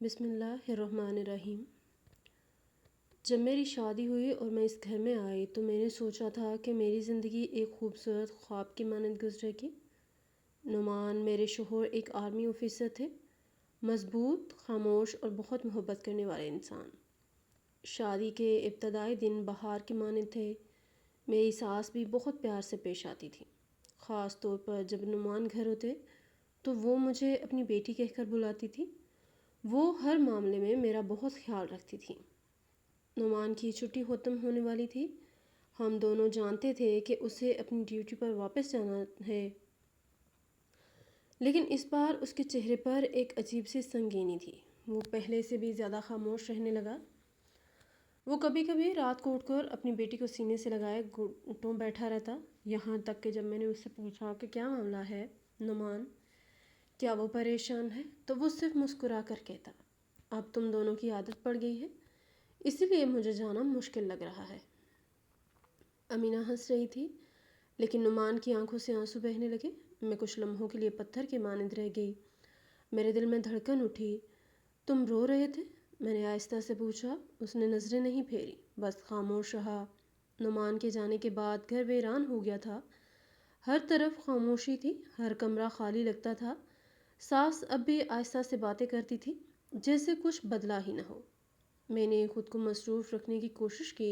بسم اللہ الرحمن الرحیم۔ جب میری شادی ہوئی اور میں اس گھر میں آئی تو میں نے سوچا تھا کہ میری زندگی ایک خوبصورت خواب کی مانند گزرے گی۔ نعمان میرے شوہر ایک آرمی آفیسر تھے، مضبوط، خاموش اور بہت محبت کرنے والے انسان۔ شادی کے ابتدائی دن بہار کے مانند تھے۔ میری ساس بھی بہت پیار سے پیش آتی تھی، خاص طور پر جب نعمان گھر ہوتے تو وہ مجھے اپنی بیٹی کہہ کر بلاتی تھی۔ وہ ہر معاملے میں میرا بہت خیال رکھتی تھی۔ نعمان کی چھٹی ختم ہونے والی تھی۔ ہم دونوں جانتے تھے کہ اسے اپنی ڈیوٹی پر واپس جانا ہے، لیکن اس بار اس کے چہرے پر ایک عجیب سی سنگینی تھی۔ وہ پہلے سے بھی زیادہ خاموش رہنے لگا۔ وہ کبھی کبھی رات کو اٹھ کر اپنی بیٹی کو سینے سے لگائے گھٹوں بیٹھا رہتا، یہاں تک کہ جب میں نے اس سے پوچھا کہ کیا معاملہ ہے نعمان، کیا وہ پریشان ہے، تو وہ صرف مسکرا کر کہتا، اب تم دونوں کی عادت پڑ گئی ہے، اسی لیے مجھے جانا مشکل لگ رہا ہے۔ امینہ ہنس رہی تھی، لیکن نعمان کی آنکھوں سے آنسو بہنے لگے۔ میں کچھ لمحوں کے لیے پتھر کی مانند رہ گئی۔ میرے دل میں دھڑکن اٹھی۔ تم رو رہے تھے؟ میں نے آہستہ سے پوچھا۔ اس نے نظریں نہیں پھیری، بس خاموش رہا۔ نعمان کے جانے کے بعد گھر ویران ہو گیا تھا۔ ہر طرف خاموشی تھی، ہر کمرہ خالی لگتا تھا۔ ساس اب بھی آہستہ سے باتیں کرتی تھی، جیسے کچھ بدلا ہی نہ ہو۔ میں نے خود کو مصروف رکھنے کی کوشش کی،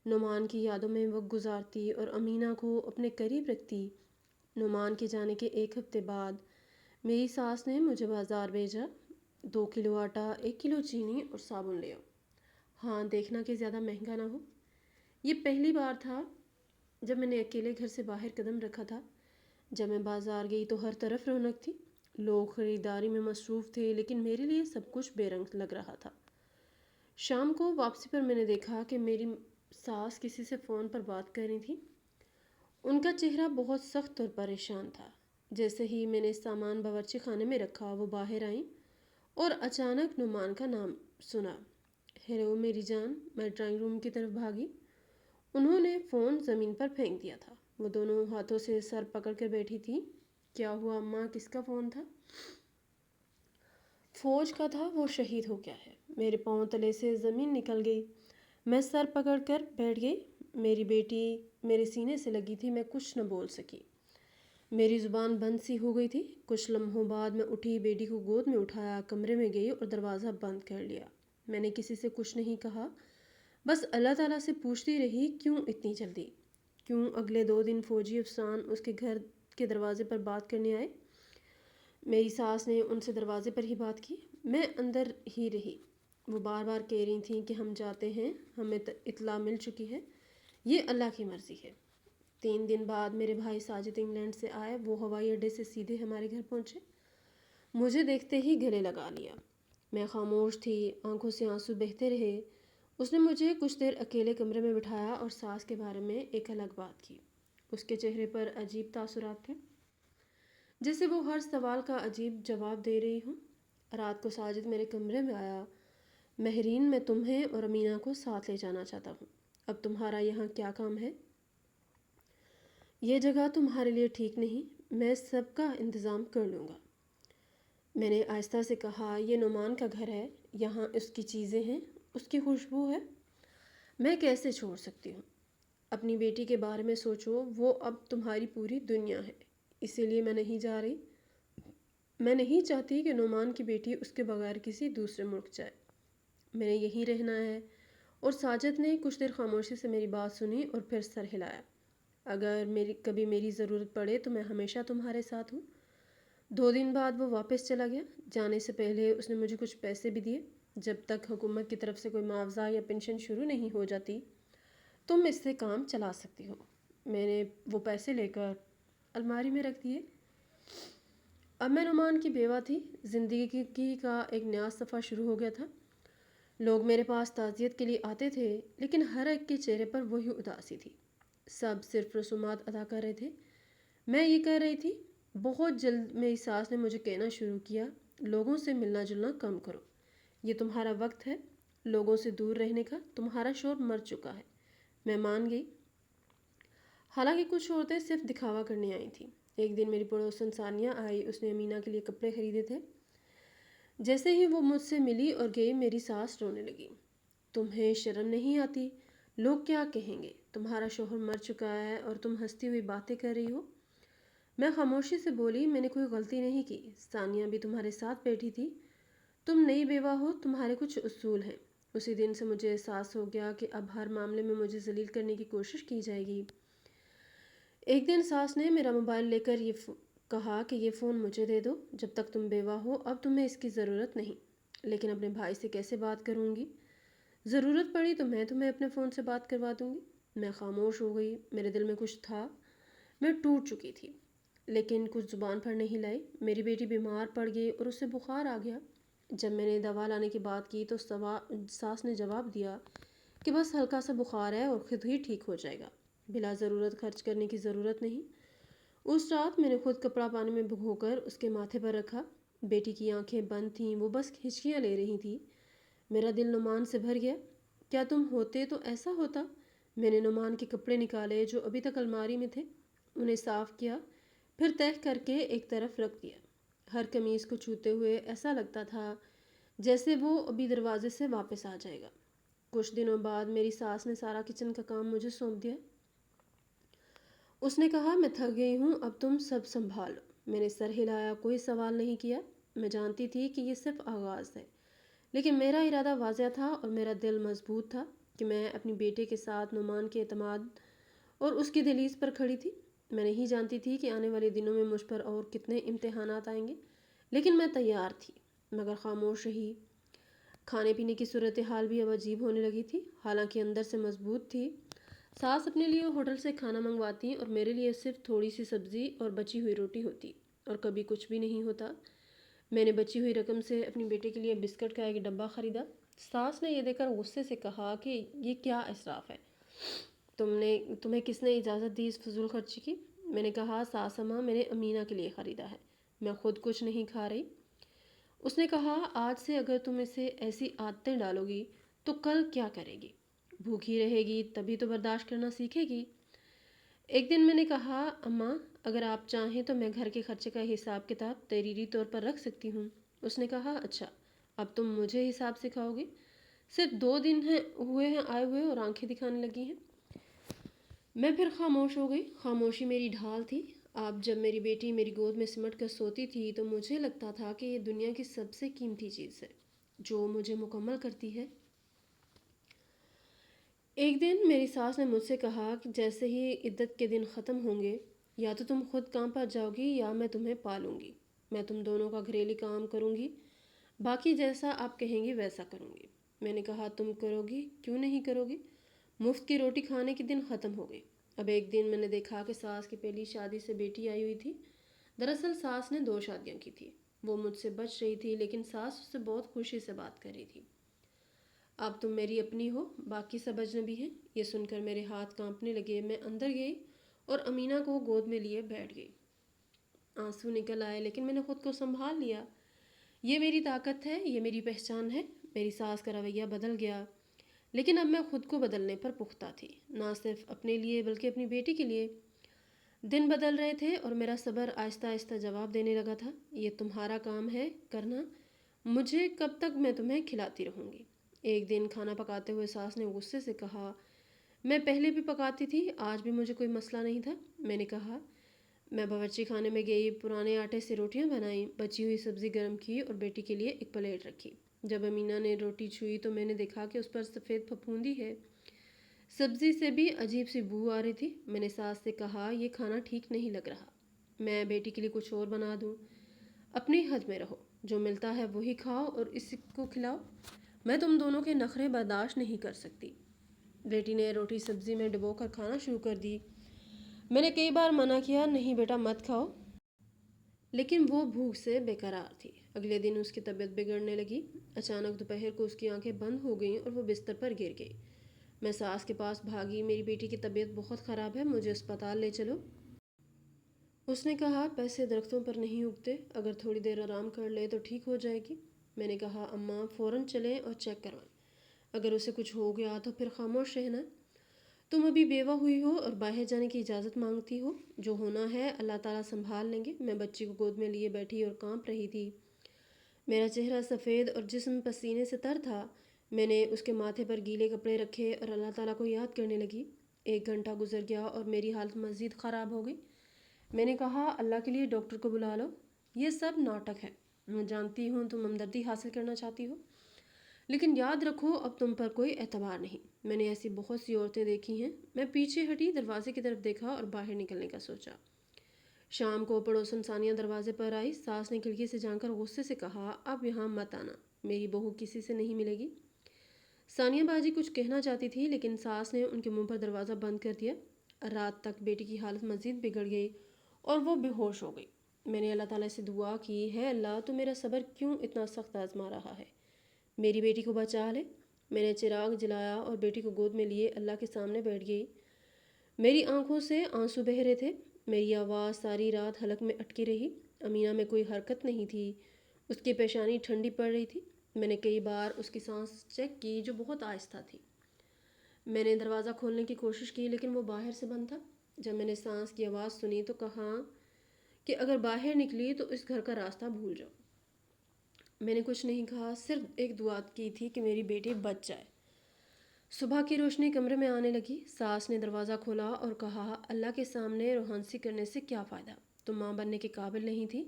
نعمان کی یادوں میں وقت گزارتی اور امینہ کو اپنے قریب رکھتی۔ نعمان کے جانے کے ایک ہفتے بعد میری ساس نے مجھے بازار بھیجا۔ 2 کلو آٹا، 1 کلو چینی اور صابن لے آؤ۔ ہاں، دیکھنا کہ زیادہ مہنگا نہ ہو۔ یہ پہلی بار تھا جب میں نے اکیلے گھر سے باہر قدم رکھا تھا۔ جب میں بازار گئی تو ہر طرف رونق تھی، لوگ خریداری میں مصروف تھے، لیکن میرے لیے سب کچھ بے رنگ لگ رہا تھا۔ شام کو واپسی پر میں نے دیکھا کہ میری ساس کسی سے فون پر بات کر رہی تھی۔ ان کا چہرہ بہت سخت اور پریشان تھا۔ جیسے ہی میں نے سامان باورچی خانے میں رکھا، وہ باہر آئیں اور اچانک نعمان کا نام سنا۔ ہیلو میری جان۔ میں ڈرائنگ روم کی طرف بھاگی۔ انہوں نے فون زمین پر پھینک دیا تھا۔ وہ دونوں ہاتھوں سے سر پکڑ کر بیٹھی تھی۔ کیا ہوا اماں، کس کا فون تھا؟ فوج کا تھا، وہ شہید ہو گیا ہے۔ میرے پاؤں تلے سے زمین نکل گئی۔ میں سر پکڑ کر بیٹھ گئی۔ میری بیٹی میرے سینے سے لگی تھی، میں کچھ نہ بول سکی۔ میری زبان بند سی ہو گئی تھی۔ کچھ لمحوں بعد میں اٹھی، بیٹی کو گود میں اٹھایا، کمرے میں گئی اور دروازہ بند کر لیا۔ میں نے کسی سے کچھ نہیں کہا، بس اللہ تعالیٰ سے پوچھتی رہی، کیوں اتنی جلدی؟ کیوں اگلے 2 دن فوجی افسان اس کے گھر کے دروازے پر بات کرنے آئے؟ میری ساس نے ان سے دروازے پر ہی بات کی، میں اندر ہی رہی۔ وہ بار بار کہہ رہی تھیں کہ ہم جاتے ہیں، ہمیں اطلاع مل چکی ہے، یہ اللہ کی مرضی ہے۔ 3 دن بعد میرے بھائی ساجد انگلینڈ سے آئے۔ وہ ہوائی اڈے سے سیدھے ہمارے گھر پہنچے۔ مجھے دیکھتے ہی گلے لگا لیا۔ میں خاموش تھی، آنکھوں سے آنسو بہتے رہے۔ اس نے مجھے کچھ دیر اکیلے کمرے میں بٹھایا اور ساس کے بارے میں ایک الگ بات کی۔ اس کے چہرے پر عجیب تاثرات تھے، جیسے وہ ہر سوال کا عجیب جواب دے رہی ہوں۔ رات کو ساجد میرے کمرے میں آیا۔ مہرین، میں تمہیں اور امینہ کو ساتھ لے جانا چاہتا ہوں۔ اب تمہارا یہاں کیا کام ہے؟ یہ جگہ تمہارے لیے ٹھیک نہیں، میں سب کا انتظام کر لوں گا۔ میں نے آہستہ سے کہا، یہ نعمان کا گھر ہے، یہاں اس کی چیزیں ہیں، اس کی خوشبو ہے، میں کیسے چھوڑ سکتی ہوں؟ اپنی بیٹی کے بارے میں سوچو، وہ اب تمہاری پوری دنیا ہے، اسی لیے میں نہیں جا رہی۔ میں نہیں چاہتی کہ نعمان کی بیٹی اس کے بغیر کسی دوسرے ملک جائے۔ میں نے یہیں رہنا ہے۔ اور ساجد نے کچھ دیر خاموشی سے میری بات سنی اور پھر سر ہلایا۔ اگر کبھی میری ضرورت پڑے تو میں ہمیشہ تمہارے ساتھ ہوں۔ 2 دن بعد وہ واپس چلا گیا۔ جانے سے پہلے اس نے مجھے کچھ پیسے بھی دیے، جب تک حکومت کی طرف سے کوئی معاوضہ یا پنشن شروع نہیں ہو جاتی تم اس سے کام چلا سکتی ہو۔ میں نے وہ پیسے لے کر الماری میں رکھ دیے۔ اب میں نعمان کی بیوہ تھی۔ زندگی کا ایک نیا صفحہ شروع ہو گیا تھا۔ لوگ میرے پاس تعزیت کے لیے آتے تھے، لیکن ہر ایک کے چہرے پر وہی اداسی تھی۔ سب صرف رسومات ادا کر رہے تھے، میں یہ کر رہی تھی۔ بہت جلد میری ساس نے مجھے کہنا شروع کیا، لوگوں سے ملنا جلنا کم کرو، یہ تمہارا وقت ہے لوگوں سے دور رہنے کا، تمہارا شور مر چکا ہے۔ میں مان گئی، حالانکہ کچھ عورتیں صرف دکھاوا کرنے آئی تھیں۔ ایک دن میری پڑوسن ثانیہ آئی، اس نے امینہ کے لیے کپڑے خریدے تھے۔ جیسے ہی وہ مجھ سے ملی اور گئی میری ساس رونے لگی۔ تمہیں شرم نہیں آتی؟ لوگ کیا کہیں گے؟ تمہارا شوہر مر چکا ہے اور تم ہنستی ہوئی باتیں کر رہی ہو۔ میں خاموشی سے بولی، میں نے کوئی غلطی نہیں کی، ثانیہ بھی تمہارے ساتھ بیٹھی تھی، تم نئی بیوہ ہو، تمہارے کچھ اصول ہیں۔ اسی دن سے مجھے احساس ہو گیا کہ اب ہر معاملے میں مجھے ذلیل کرنے کی کوشش کی جائے گی۔ ایک دن ساس نے میرا موبائل لے کر کہا کہ یہ فون مجھے دے دو، جب تک تم بیوہ ہو اب تمہیں اس کی ضرورت نہیں۔ لیکن اپنے بھائی سے کیسے بات کروں گی؟ ضرورت پڑی تو میں تمہیں اپنے فون سے بات کروا دوں گی۔ میں خاموش ہو گئی، میرے دل میں کچھ تھا، میں ٹوٹ چکی تھی، لیکن کچھ زبان پر نہیں لائی۔ میری بیٹی بیمار پڑ گئی اور اسے بخار آ گیا۔ جب میں نے دوا لانے کی بات کی تو ساس نے جواب دیا کہ بس ہلکا سا بخار ہے اور خود ہی ٹھیک ہو جائے گا، بلا ضرورت خرچ کرنے کی ضرورت نہیں۔ اس رات میں نے خود کپڑا پانی میں بھگو کر اس کے ماتھے پر رکھا۔ بیٹی کی آنکھیں بند تھیں، وہ بس ہچکیاں لے رہی تھی۔ میرا دل نعمان سے بھر گیا۔ کیا تم ہوتے تو ایسا ہوتا؟ میں نے نعمان کے کپڑے نکالے جو ابھی تک الماری میں تھے، انہیں صاف کیا، پھر تہہ کر کے ایک طرف رکھ دیا۔ ہر قمیص کو چھوتے ہوئے ایسا لگتا تھا جیسے وہ ابھی دروازے سے واپس آ جائے گا۔ کچھ دنوں بعد میری ساس نے سارا کچن کا کام مجھے سونپ دیا۔ اس نے کہا، میں تھک گئی ہوں، اب تم سب سنبھالو۔ میں نے سر ہلایا، کوئی سوال نہیں کیا۔ میں جانتی تھی کہ یہ صرف آغاز ہے، لیکن میرا ارادہ واضح تھا اور میرا دل مضبوط تھا کہ میں اپنی بیٹے کے ساتھ نعمان کے اعتماد اور اس کی دہلیز پر کھڑی تھی۔ میں نہیں جانتی تھی کہ آنے والے دنوں میں مجھ پر اور کتنے امتحانات آئیں گے، لیکن میں تیار تھی، مگر خاموش رہی۔ کھانے پینے کی صورتحال بھی اب عجیب ہونے لگی تھی، حالانکہ اندر سے مضبوط تھی۔ ساس اپنے لیے ہوٹل سے کھانا منگواتی اور میرے لیے صرف تھوڑی سی سبزی اور بچی ہوئی روٹی ہوتی، اور کبھی کچھ بھی نہیں ہوتا۔ میں نے بچی ہوئی رقم سے اپنی بیٹے کے لیے بسکٹ کا ایک ڈبہ خریدا۔ ساس نے یہ دیکھ کر غصے سے کہا کہ یہ کیا اسراف ہے، تمہیں کس نے اجازت دی اس فضول خرچی کی؟ میں نے کہا، ساس اماں، میں نے امینہ کے لیے خریدا ہے، میں خود کچھ نہیں کھا رہی۔ اس نے کہا، آج سے اگر تم اسے ایسی عادتیں ڈالو گی تو کل کیا کرے گی؟ بھوکی رہے گی تبھی تو برداشت کرنا سیکھے گی۔ ایک دن میں نے کہا، اماں اگر آپ چاہیں تو میں گھر کے خرچے کا حساب کتاب تحریری طور پر رکھ سکتی ہوں۔ اس نے کہا، اچھا اب تم مجھے حساب سکھاؤ گی؟ صرف 2 دن ہوئے ہیں آئے ہوئے اور آنکھیں دکھانے لگی ہیں۔ میں پھر خاموش ہو گئی۔ خاموشی میری ڈھال تھی۔ اب جب میری بیٹی میری گود میں سمٹ کر سوتی تھی تو مجھے لگتا تھا کہ یہ دنیا کی سب سے قیمتی چیز ہے جو مجھے مکمل کرتی ہے۔ ایک دن میری ساس نے مجھ سے کہا کہ جیسے ہی عدت کے دن ختم ہوں گے، یا تو تم خود کام پر جاؤ گی یا میں تمہیں پالوں گی۔ میں تم دونوں کا گھریلو کام کروں گی، باقی جیسا آپ کہیں گی ویسا کروں گی۔ میں نے کہا، تم کرو گی؟ کیوں نہیں کرو گی؟ مفت کی روٹی کھانے کے دن ختم ہو گئی۔ اب ایک دن میں نے دیکھا کہ ساس کی پہلی شادی سے بیٹی آئی ہوئی تھی۔ دراصل ساس نے 2 شادیاں کی تھی۔ وہ مجھ سے بچ رہی تھی، لیکن ساس اس سے بہت خوشی سے بات کر رہی تھی۔ اب تم میری اپنی ہو، باقی سب اجنبی ہیں۔ یہ سن کر میرے ہاتھ کانپنے لگے۔ میں اندر گئی اور امینہ کو گود میں لیے بیٹھ گئی۔ آنسو نکل آئے، لیکن میں نے خود کو سنبھال لیا۔ یہ میری طاقت ہے، یہ میری پہچان ہے۔ میری ساس کا رویہ بدل گیا، لیکن اب میں خود کو بدلنے پر پختہ تھی، نہ صرف اپنے لیے بلکہ اپنی بیٹی کے لیے۔ دن بدل رہے تھے اور میرا صبر آہستہ آہستہ جواب دینے لگا تھا، یہ تمہارا کام ہے کرنا، مجھے کب تک میں تمہیں کھلاتی رہوں گی؟ ایک دن کھانا پکاتے ہوئے ساس نے غصے سے کہا، میں پہلے بھی پکاتی تھی، آج بھی مجھے کوئی مسئلہ نہیں تھا۔ میں نے کہا، میں باورچی خانے میں گئی، پرانے آٹے سے روٹیاں بنائیں، بچی ہوئی سبزی گرم کی اور بیٹی کے لیے ایک پلیٹ رکھی۔ جب امینہ نے روٹی چھوئی تو میں نے دیکھا کہ اس پر سفید پھپھوندی ہے۔ سبزی سے بھی عجیب سی بو آ رہی تھی۔ میں نے ساس سے کہا، یہ کھانا ٹھیک نہیں لگ رہا، میں بیٹی کے لیے کچھ اور بنا دوں؟ اپنی حد میں رہو، جو ملتا ہے وہی کھاؤ اور اس کو کھلاؤ، میں تم دونوں کے نخرے برداشت نہیں کر سکتی۔ بیٹی نے روٹی سبزی میں ڈبو کر کھانا شروع کر دی۔ میں نے کئی بار منع کیا، نہیں بیٹا مت کھاؤ، لیکن وہ بھوک سے بے قرار تھی۔ اگلے دن اس کی طبیعت بگڑنے لگی۔ اچانک دوپہر کو اس کی آنکھیں بند ہو گئیں اور وہ بستر پر گر گئی۔ میں ساس کے پاس بھاگی، میری بیٹی کی طبیعت بہت خراب ہے، مجھے اسپتال لے چلو۔ اس نے کہا، پیسے درختوں پر نہیں اگتے، اگر تھوڑی دیر آرام کر لے تو ٹھیک ہو جائے گی۔ میں نے کہا، اماں فوراً چلیں اور چیک کروائیں، اگر اسے کچھ ہو گیا تو پھر خاموش رہنا۔ تم ابھی بیوہ ہوئی ہو اور باہر جانے کی اجازت مانگتی ہو، جو ہونا ہے اللہ تعالیٰ سنبھال لیں گے۔ میں بچی کو گود میں لیے بیٹھی اور کانپ رہی تھی۔ میرا چہرہ سفید اور جسم پسینے سے تر تھا۔ میں نے اس کے ماتھے پر گیلے کپڑے رکھے اور اللہ تعالیٰ کو یاد کرنے لگی۔ 1 گھنٹہ گزر گیا اور میری حالت مزید خراب ہو گئی۔ میں نے کہا اللہ کے لیے ڈاکٹر کو بلا لو، یہ سب ناٹک ہے۔ میں جانتی ہوں تم ہمدردی حاصل کرنا چاہتی ہو، لیکن یاد رکھو اب تم پر کوئی اعتبار نہیں۔ میں نے ایسی بہت سی عورتیں دیکھی ہیں۔ میں پیچھے ہٹی، دروازے کی طرف دیکھا اور باہر نکلنے کا سوچا۔ شام کو پڑوسن ثانیہ دروازے پر آئی۔ ساس نے کھڑکی سے جھانک کر غصے سے کہا، اب یہاں مت آنا، میری بہو کسی سے نہیں ملے گی۔ ثانیہ باجی کچھ کہنا چاہتی تھی لیکن ساس نے ان کے منہ پر دروازہ بند کر دیا۔ رات تک بیٹی کی حالت مزید بگڑ گئی اور وہ بے ہوش ہو گئی۔ میں نے اللہ تعالیٰ سے دعا کی، ہے اللہ تو میرا صبر کیوں اتنا سخت آزما رہا ہے، میری بیٹی کو بچا لے۔ میں نے چراغ جلایا اور بیٹی کو گود میں لیے اللہ کے سامنے بیٹھ گئی۔ میری آنکھوں سے آنسو بہہ رہے تھے۔ میری آواز ساری رات حلق میں اٹکی رہی۔ امینہ میں کوئی حرکت نہیں تھی، اس کی پیشانی ٹھنڈی پڑ رہی تھی۔ میں نے کئی بار اس کی سانس چیک کی جو بہت آہستہ تھی۔ میں نے دروازہ کھولنے کی کوشش کی لیکن وہ باہر سے بند تھا۔ جب میں نے سانس کی آواز سنی تو کہا کہ اگر باہر نکلی تو اس گھر کا راستہ بھول جاؤ۔ میں نے کچھ نہیں کہا، صرف ایک دعا کی تھی کہ میری بیٹی بچ جائے۔ صبح کی روشنی کمرے میں آنے لگی۔ ساس نے دروازہ کھولا اور کہا، اللہ کے سامنے روحانسی کرنے سے کیا فائدہ، تم ماں بننے کے قابل نہیں تھی۔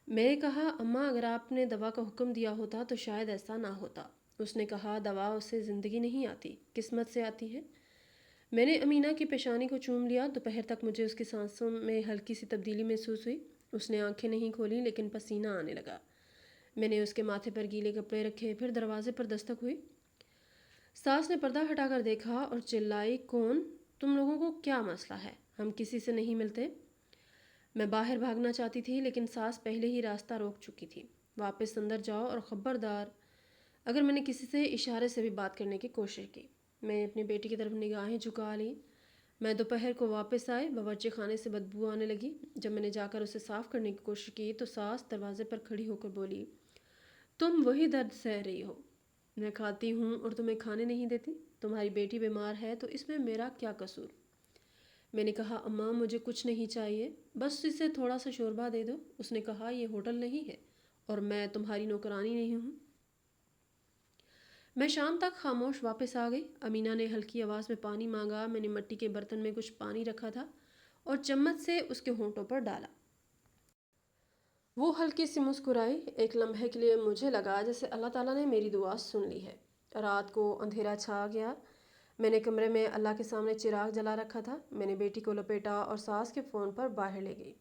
میں نے کہا، اماں اگر آپ نے دوا کا حکم دیا ہوتا تو شاید ایسا نہ ہوتا۔ اس نے کہا، دوا اس سے زندگی نہیں آتی، قسمت سے آتی ہے۔ میں نے امینہ کی پیشانی کو چوم لیا۔ دوپہر تک مجھے اس کی سانسوں میں ہلکی سی تبدیلی محسوس ہوئی۔ اس نے آنکھیں نہیں کھولیں لیکن پسینہ آنے لگا۔ میں نے اس کے ماتھے پر گیلے کپڑے رکھے، پھر دروازے پر دستک ہوئی۔ ساس نے پردہ ہٹا کر دیکھا اور چلائی، کون؟ تم لوگوں کو کیا مسئلہ ہے؟ ہم کسی سے نہیں ملتے۔ میں باہر بھاگنا چاہتی تھی لیکن ساس پہلے ہی راستہ روک چکی تھی۔ واپس اندر جاؤ اور خبردار اگر میں نے کسی سے اشارے سے بھی بات کرنے کی کوشش کی۔ میں نے اپنی بیٹی کی طرف نگاہیں جھکا لیں۔ میں دوپہر کو واپس آئے، باورچی خانے سے بدبو آنے لگی۔ جب میں نے جا کر اسے صاف کرنے کی کوشش کی تو ساس دروازے پر کھڑی ہو کر بولی، تم وہی درد سہ رہی ہو، میں کھاتی ہوں اور تمہیں کھانے نہیں دیتی۔ تمہاری بیٹی بیمار ہے تو اس میں میرا کیا قصور؟ میں نے کہا، اماں مجھے کچھ نہیں چاہیے، بس اسے تھوڑا سا شوربہ دے دو۔ اس نے کہا، یہ ہوٹل نہیں ہے اور میں تمہاری نوکرانی نہیں ہوں۔ میں شام تک خاموش واپس آ گئی۔ امینہ نے ہلکی آواز میں پانی مانگا۔ میں نے مٹی کے برتن میں کچھ پانی رکھا تھا اور چمچ سے اس کے ہونٹوں پر ڈالا۔ وہ ہلکی سی مسکرائی۔ ایک لمحے کے لیے مجھے لگا جیسے اللہ تعالیٰ نے میری دعا سن لی ہے۔ رات کو اندھیرا چھا گیا۔ میں نے کمرے میں اللہ کے سامنے چراغ جلا رکھا تھا۔ میں نے بیٹی کو لپیٹا اور ساس کے فون پر باہر لے گئی۔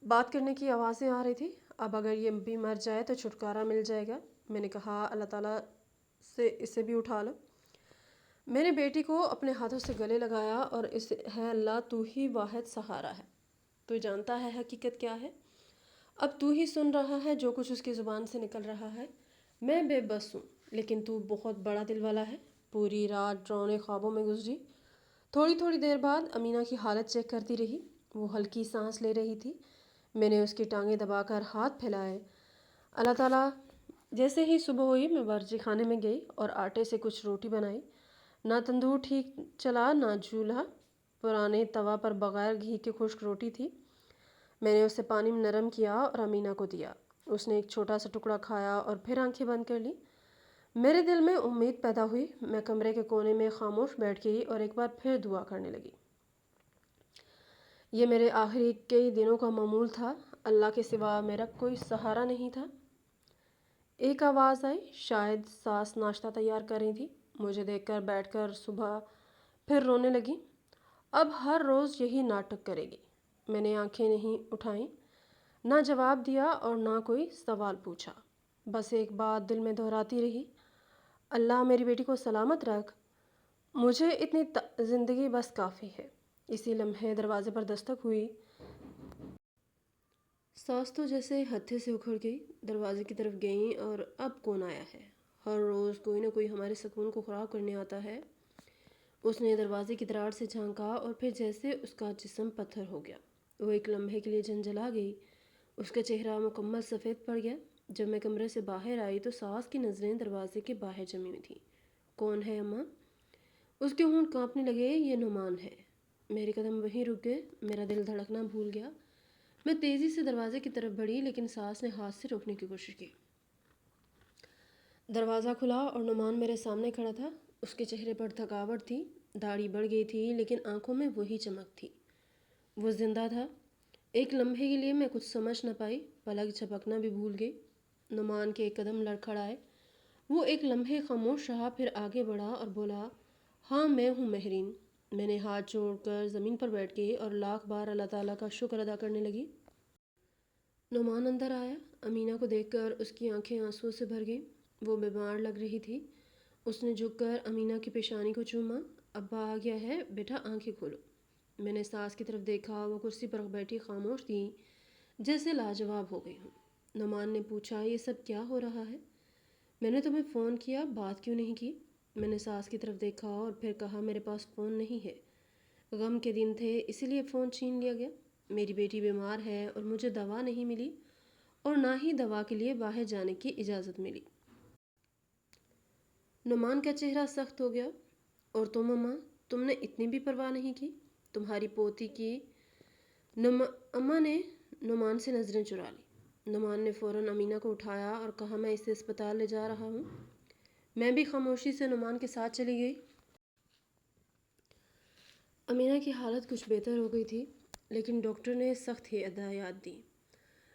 بات کرنے کی آوازیں آ رہی تھی۔ اب اگر یہ بھی مر جائے تو چھٹکارا مل جائے گا۔ میں نے کہا، اللہ تعالیٰ سے اسے بھی اٹھا لو۔ میں نے بیٹی کو اپنے ہاتھوں سے گلے لگایا اور اس ہے اللہ تو ہی واحد سہارا ہے، تو جانتا ہے حقیقت کیا ہے، اب تو ہی سن رہا ہے جو کچھ اس کی زبان سے نکل رہا ہے۔ میں بے بس ہوں لیکن تو بہت بڑا دل والا ہے۔ پوری رات ڈراؤنے خوابوں میں گزری۔ تھوڑی تھوڑی دیر بعد امینہ کی حالت چیک کرتی رہی۔ وہ ہلکی سانس لے رہی تھی۔ میں نے اس کی ٹانگیں دبا کر ہاتھ پھیلائے۔ اللہ تعالیٰ، جیسے ہی صبح ہوئی میں باورچی خانے میں گئی اور آٹے سے کچھ روٹی بنائی۔ نہ تندور ٹھیک چلا نہ چولہا، پرانے توا پر بغیر گھی کے خشک روٹی تھی۔ میں نے اسے پانی میں نرم کیا اور امینہ کو دیا۔ اس نے ایک چھوٹا سا ٹکڑا کھایا اور پھر آنکھیں بند کر لی۔ میرے دل میں امید پیدا ہوئی۔ میں کمرے کے کونے میں خاموش بیٹھ گئی اور ایک بار پھر دعا کرنے لگی۔ یہ میرے آخری کئی دنوں کا معمول تھا۔ اللہ کے سوا میرا کوئی سہارا نہیں تھا۔ ایک آواز آئی، شاید ساس ناشتہ تیار کر رہی تھی۔ مجھے دیکھ کر بیٹھ کر صبح پھر رونے لگی۔ اب ہر روز یہی ناٹک کرے گی۔ میں نے آنکھیں نہیں اٹھائیں، نہ جواب دیا اور نہ کوئی سوال پوچھا، بس ایک بات دل میں دہراتی رہی، اللہ میری بیٹی کو سلامت رکھ، مجھے اتنی زندگی بس کافی ہے۔ اسی لمحے دروازے پر دستک ہوئی۔ ساس تو جیسے ہتھے سے اکھڑ گئی، دروازے کی طرف گئیں اور اب کون آیا ہے؟ ہر روز کوئی نہ کوئی ہمارے سکون کو خراب کرنے آتا ہے۔ اس نے دروازے کی دراڑ سے جھانکا اور پھر جیسے اس کا جسم پتھر ہو گیا۔ وہ ایک لمحے کے لیے جھنجھلا گئی۔ اس کا چہرہ مکمل سفید پڑ گیا۔ جب میں کمرے سے باہر آئی تو ساس کی نظریں دروازے کے باہر جمی ہوئی تھیں۔ کون ہے اماں؟ اس کے ہونٹ کانپنے لگے، یہ نعمان ہے۔ میرے قدم وہیں رک گئے، میرا دل دھڑکنا بھول گیا۔ میں تیزی سے دروازے کی طرف بڑھی لیکن ساس نے ہاتھ سے روکنے کی کوشش کی۔ دروازہ کھلا اور نعمان میرے سامنے کھڑا تھا۔ اس کے چہرے پر تھکاوٹ تھی، داڑھی بڑھ گئی تھی لیکن آنکھوں میں وہی چمک تھی۔ وہ زندہ تھا۔ ایک لمحے کے لیے میں کچھ سمجھ نہ پائی، پلک جھپکنا بھی بھول گئی۔ نعمان کے ایک قدم لڑکھڑائے۔ وہ ایک لمحے خاموش رہا، پھر آگے بڑھا اور بولا، ہاں میں ہوں مہرین۔ میں نے ہاتھ جوڑ کر زمین پر بیٹھ گئی اور لاکھ بار اللہ تعالیٰ کا شکر ادا کرنے لگی۔ نعمان اندر آیا۔ امینہ کو دیکھ کر اس کی آنکھیں آنسوؤں سے بھر گئیں۔ وہ بیمار لگ رہی تھی۔ اس نے جھک کر امینہ کی پیشانی کو چوما۔ ابا آ گیا ہے، بیٹا آنکھیں کھولو۔ میں نے ساس کی طرف دیکھا، وہ کرسی پر بیٹھی خاموش تھی، جیسے لاجواب ہو گئی ہوں۔ نعمان نے پوچھا، یہ سب کیا ہو رہا ہے؟ میں نے تمہیں فون کیا، بات کیوں نہیں کی؟ میں نے ساس کی طرف دیکھا اور پھر کہا، میرے پاس فون نہیں ہے۔ غم کے دن تھے، اسی لیے فون چھین لیا گیا۔ میری بیٹی بیمار ہے اور مجھے دوا نہیں ملی اور نہ ہی دوا کے لیے باہر جانے کی اجازت ملی۔ نعمان کا چہرہ سخت ہو گیا۔ اور تم اماں، تم نے اتنی بھی پرواہ نہیں کی تمہاری پوتی کی؟ اماں نے نعمان سے نظریں چرا لی۔ نعمان نے فوراً امینہ کو اٹھایا اور کہا، میں اسے اسپتال لے جا رہا ہوں۔ میں بھی خاموشی سے نعمان کے ساتھ چلی گئی۔ امینہ کی حالت کچھ بہتر ہو گئی تھی، لیکن ڈاکٹر نے سخت ہدایات دیں۔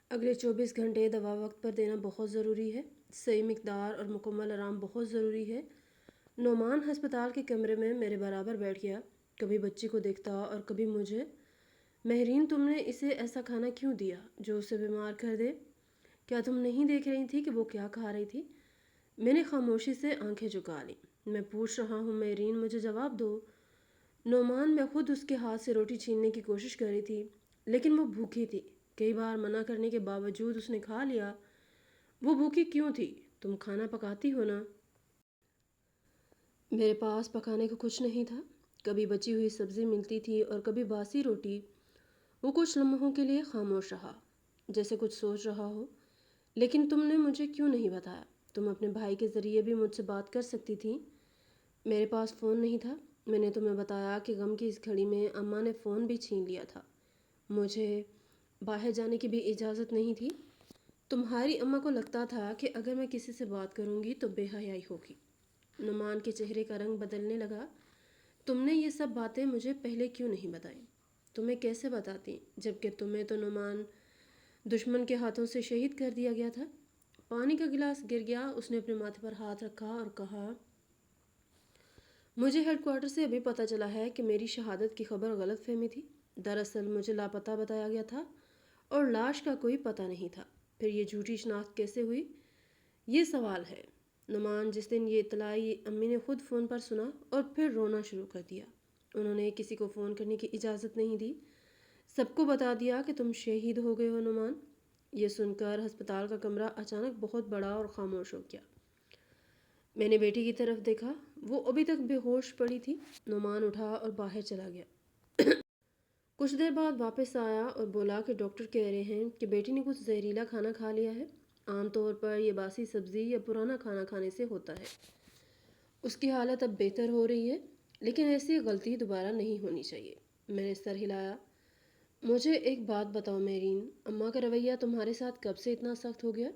اگلے 24 گھنٹے دوا وقت پر دینا بہت ضروری ہے۔ صحیح مقدار اور مکمل آرام بہت ضروری ہے۔ نعمان ہسپتال کے کمرے میں میرے برابر بیٹھ گیا، کبھی بچی کو دیکھتا اور کبھی مجھے۔ مہرین، تم نے اسے ایسا کھانا کیوں دیا جو اسے بیمار کر دے؟ کیا تم نہیں دیکھ رہی تھی کہ وہ کیا کھا رہی تھی؟ میں نے خاموشی سے آنکھیں جھکا لیں۔ میں پوچھ رہا ہوں مہرین، مجھے جواب دو۔ نعمان، میں خود اس کے ہاتھ سے روٹی چھیننے کی کوشش کر رہی تھی، لیکن وہ بھوکی تھی۔ کئی بار منع کرنے کے باوجود اس نے کھا لیا۔ وہ بھوکی کیوں تھی؟ تم کھانا پکاتی ہو نا؟ میرے پاس پکانے کو کچھ نہیں تھا۔ کبھی بچی ہوئی سبزی ملتی تھی اور کبھی باسی روٹی۔ وہ کچھ لمحوں کے لیے خاموش رہا، جیسے کچھ سوچ رہا ہو۔ لیکن تم نے مجھے کیوں نہیں بتایا؟ تم اپنے بھائی کے ذریعے بھی مجھ سے بات کر سکتی تھی۔ میرے پاس فون نہیں تھا۔ میں نے تمہیں بتایا کہ غم کی اس گھڑی میں اماں نے فون بھی چھین لیا تھا۔ مجھے باہر جانے کی بھی اجازت نہیں تھی۔ تمہاری اماں کو لگتا تھا کہ اگر میں کسی سے بات کروں گی تو بے حیائی ہوگی۔ نعمان کے چہرے کا رنگ بدلنے لگا۔ تم نے یہ سب باتیں مجھے پہلے کیوں نہیں بتائیں؟ تمہیں کیسے بتاتی، جبکہ تمہیں تو نعمان دشمن کے ہاتھوں سے شہید کر دیا گیا تھا۔ پانی کا گلاس گر گیا۔ اس نے اپنے ماتھے پر ہاتھ رکھا اور کہا، مجھے ہیڈ کوارٹر سے ابھی پتہ چلا ہے کہ میری شہادت کی خبر غلط فہمی تھی۔ دراصل مجھے لاپتہ بتایا گیا تھا اور لاش کا کوئی پتہ نہیں تھا۔ پھر یہ جھوٹی شناخت کیسے ہوئی؟ یہ سوال ہے۔ نعمان، جس دن یہ اطلاع امی نے خود فون پر سنا اور پھر رونا شروع کر دیا۔ انہوں نے کسی کو فون کرنے کی اجازت نہیں دی، سب کو بتا دیا کہ تم شہید ہو گئے ہو۔ نعمان، یہ سن کر ہسپتال کا کمرہ اچانک بہت بڑا اور خاموش ہو گیا۔ میں نے بیٹی کی طرف دیکھا، وہ ابھی تک بے ہوش پڑی تھی۔ نعمان اٹھا اور باہر چلا گیا۔ کچھ دیر بعد واپس آیا اور بولا کہ ڈاکٹر کہہ رہے ہیں کہ بیٹی نے کچھ زہریلا کھانا کھا لیا ہے۔ عام طور پر یہ باسی سبزی یا پرانا کھانا کھانے سے ہوتا ہے۔ اس کی حالت اب بہتر ہو رہی ہے، لیکن ایسی غلطی دوبارہ نہیں ہونی چاہیے۔ میں نے سر ہلایا۔ مجھے ایک بات بتاؤ مہرین، اماں کا رویہ تمہارے ساتھ کب سے اتنا سخت ہو گیا؟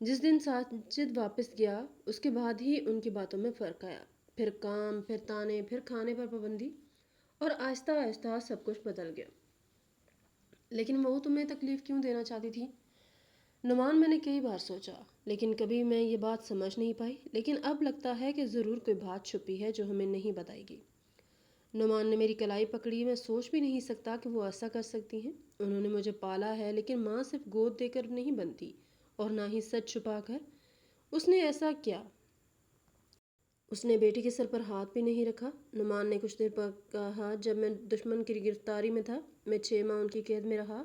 جس دن ساجد واپس گیا اس کے بعد ہی ان کی باتوں میں فرق آیا۔ پھر کام، پھر تانے، پھر کھانے پر پابندی، اور آہستہ آہستہ سب کچھ بدل گیا۔ لیکن وہ تمہیں تکلیف کیوں دینا چاہتی تھی؟ نعمان، میں نے کئی بار سوچا، لیکن کبھی میں یہ بات سمجھ نہیں پائی۔ لیکن اب لگتا ہے کہ ضرور کوئی بات چھپی ہے جو ہمیں نہیں بتائے گی۔ نعمان نے میری کلائی پکڑی۔ میں سوچ بھی نہیں سکتا کہ وہ ایسا کر سکتی ہیں۔ انہوں نے مجھے پالا ہے، لیکن ماں صرف گود دے کر نہیں بنتی اور نہ ہی سچ چھپا کر۔ اس نے ایسا کیا؟ اس نے بیٹی کے سر پر ہاتھ بھی نہیں رکھا۔ نعمان نے کچھ دیر پر کہا، جب میں دشمن کی گرفتاری میں تھا، میں 6 ماہ ان کی قید میں رہا۔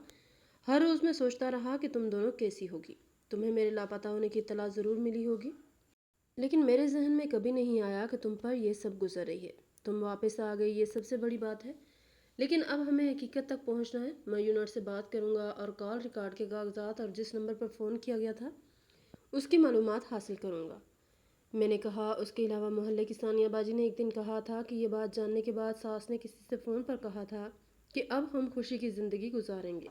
ہر روز میں سوچتا رہا کہ تم دونوں کیسی ہوگی۔ تمہیں میرے لاپتہ ہونے کی اطلاع ضرور ملی ہوگی، لیکن میرے ذہن میں کبھی نہیں آیا کہ تم پر یہ سب گزر رہی ہے۔ تم واپس آ گئی، یہ سب سے بڑی بات ہے۔ لیکن اب ہمیں حقیقت تک پہنچنا ہے۔ میں یونٹ سے بات کروں گا اور کال ریکارڈ کے کاغذات اور جس نمبر پر فون کیا گیا تھا اس کی معلومات حاصل کروں گا۔ میں نے کہا، اس کے علاوہ محلے کی ثانیہ باجی نے ایک دن کہا تھا کہ یہ بات جاننے کے بعد ساس نے کسی سے فون پر کہا تھا کہ اب ہم خوشی کی زندگی گزاریں گے۔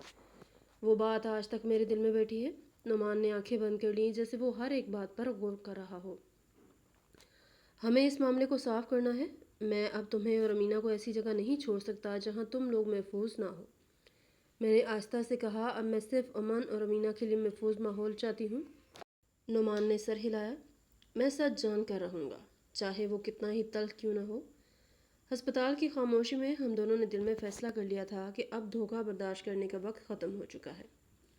وہ بات آج تک میرے دل میں بیٹھی ہے۔ نعمان نے آنکھیں بند کر لیں جیسے وہ ہر ایک بات پر غور کر رہا ہو۔ ہمیں اس معاملے کو صاف کرنا ہے۔ میں اب تمہیں اور امینہ کو ایسی جگہ نہیں چھوڑ سکتا جہاں تم لوگ محفوظ نہ ہو۔ میں نے آہستہ سے کہا، اب میں صرف امن اور امینہ کے لیے محفوظ ماحول چاہتی ہوں۔ نعمان نے سر ہلایا۔ میں سچ جان کر رہوں گا، چاہے وہ کتنا ہی تلخ کیوں نہ ہو۔ ہسپتال کی خاموشی میں ہم دونوں نے دل میں فیصلہ کر لیا تھا کہ اب دھوکہ برداشت کرنے کا وقت ختم ہو چکا ہے۔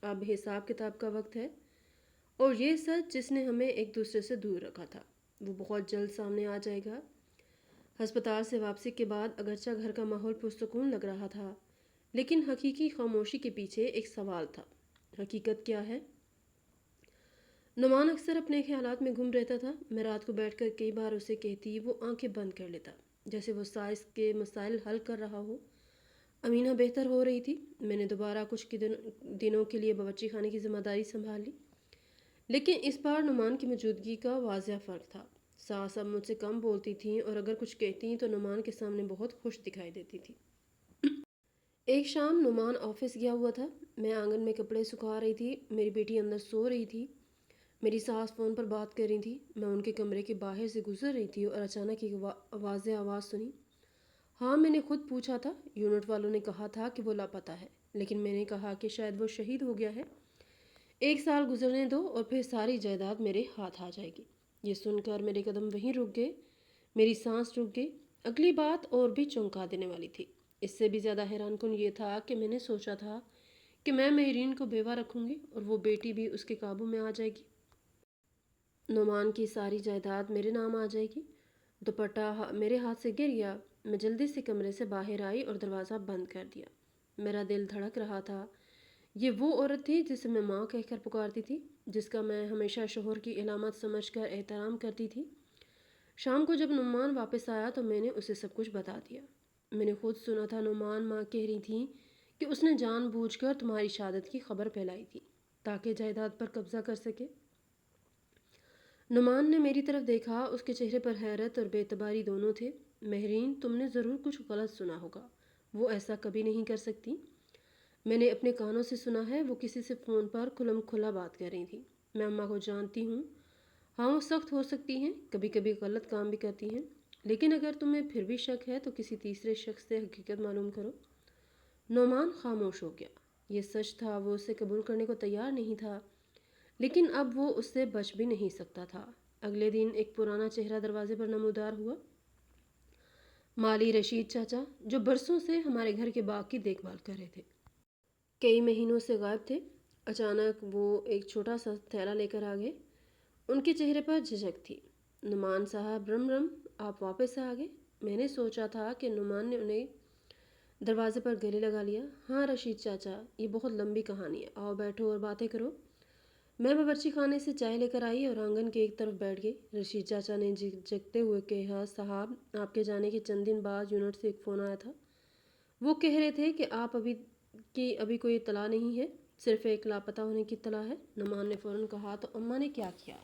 اب حساب کتاب کا وقت ہے، اور یہ سچ جس نے ہمیں ایک دوسرے سے دور رکھا تھا وہ بہت جلد سامنے آ جائے گا۔ ہسپتال سے واپسی کے بعد اگرچہ گھر کا ماحول پرسکون لگ رہا تھا، لیکن حقیقی خاموشی کے پیچھے ایک سوال تھا، حقیقت کیا ہے؟ نعمان اکثر اپنے خیالات میں گم رہتا تھا۔ میں رات کو بیٹھ کر کئی بار اسے کہتی، وہ آنکھیں بند کر لیتا جیسے وہ سائنس کے مسائل حل کر رہا ہو۔ امینہ بہتر ہو رہی تھی۔ میں نے دوبارہ کچھ دنوں کے لیے باورچی خانے کی ذمہ داری سنبھال لی، لیکن اس بار نعمان کی موجودگی کا واضح فرق تھا۔ ساس اب مجھ سے کم بولتی تھیں اور اگر کچھ کہتی تو نعمان کے سامنے بہت خوش دکھائی دیتی تھی۔ ایک شام نعمان آفس گیا ہوا تھا۔ میں آنگن میں کپڑے سکھا رہی تھی، میری بیٹی اندر سو رہی تھی، میری ساس فون پر بات کر رہی تھی۔ میں ان کے کمرے کے باہر سے گزر رہی تھی اور اچانک ایک واضح آواز سنی۔ ہاں، میں نے خود پوچھا تھا، یونٹ والوں نے کہا تھا کہ وہ لاپتہ ہے، لیکن میں نے کہا کہ شاید وہ شہید ہو گیا ہے۔ 1 سال گزرنے دو اور پھر ساری جائیداد میرے ہاتھ آ جائے گی۔ یہ سن کر میرے قدم وہیں رک گئے، میری سانس رک گئی۔ اگلی بات اور بھی چونکا دینے والی تھی۔ اس سے بھی زیادہ حیران کن یہ تھا کہ میں نے سوچا تھا کہ میں مہرین کو بیوہ رکھوں گی اور وہ بیٹی بھی اس کے قابو میں آ جائے گی۔ نعمان کی ساری جائیداد میرے نام آ جائے گی۔ دوپٹہ میرے ہاتھ سے گر گیا۔ میں جلدی سے کمرے سے باہر آئی اور دروازہ بند کر دیا۔ میرا دل دھڑک رہا تھا۔ یہ وہ عورت تھی جسے میں ماں کہہ کر پکارتی تھی، جس کا میں ہمیشہ شوہر کی علامت سمجھ کر احترام کرتی تھی۔ شام کو جب نعمان واپس آیا تو میں نے اسے سب کچھ بتا دیا۔ میں نے خود سنا تھا نعمان ماں کہہ رہی تھیں کہ اس نے جان بوجھ کر تمہاری شہادت کی خبر پھیلائی تھی تاکہ جائیداد پر قبضہ کر سکے۔ نعمان نے میری طرف دیکھا، اس کے چہرے پر حیرت اور بے اعتباری دونوں تھے۔ مہرین، تم نے ضرور کچھ غلط سنا ہوگا، وہ ایسا کبھی نہیں کر سکتی۔ میں نے اپنے کانوں سے سنا ہے، وہ کسی سے فون پر کھلم کھلا بات کر رہی تھی۔ میں اماں کو جانتی ہوں، ہاں وہ سخت ہو سکتی ہیں، کبھی کبھی غلط کام بھی کرتی ہیں، لیکن اگر تمہیں پھر بھی شک ہے تو کسی تیسرے شخص سے حقیقت معلوم کرو۔ نعمان خاموش ہو گیا۔ یہ سچ تھا، وہ اسے قبول کرنے کو تیار نہیں تھا، لیکن اب وہ اس سے بچ بھی نہیں سکتا تھا۔ اگلے دن ایک پرانا چہرہ دروازے پر نمودار ہوا، مالی رشید چاچا، جو برسوں سے ہمارے گھر کے باغ کی دیکھ بھال کر رہے تھے۔ کئی مہینوں سے غائب تھے۔ اچانک وہ ایک چھوٹا سا تھیلا لے کر آ گئے۔ ان کے چہرے پر جھجک تھی۔ نعمان صاحب، رم رم، آپ واپس آ گئے۔ میں نے سوچا تھا کہ نعمان نے انہیں دروازے پر گلے لگا لیا۔ ہاں رشید چاچا، یہ بہت لمبی کہانی ہے، آؤ بیٹھو اور باتیں کرو۔ میں باورچی خانے سے چائے لے کر آئی اور آنگن کے ایک طرف بیٹھ گئی۔ رشید چاچا نے جھجکتے ہوئے کہا، صاحب، آپ کے جانے کے چند دن بعد یونٹ سے ایک فون آیا تھا۔ وہ کہہ رہے تھے کہ آپ ابھی کوئی اطلاع نہیں ہے، صرف ایک لاپتہ ہونے کی اطلاع ہے۔ نعمان نے فوراً کہا، تو اماں نے کیا کیا؟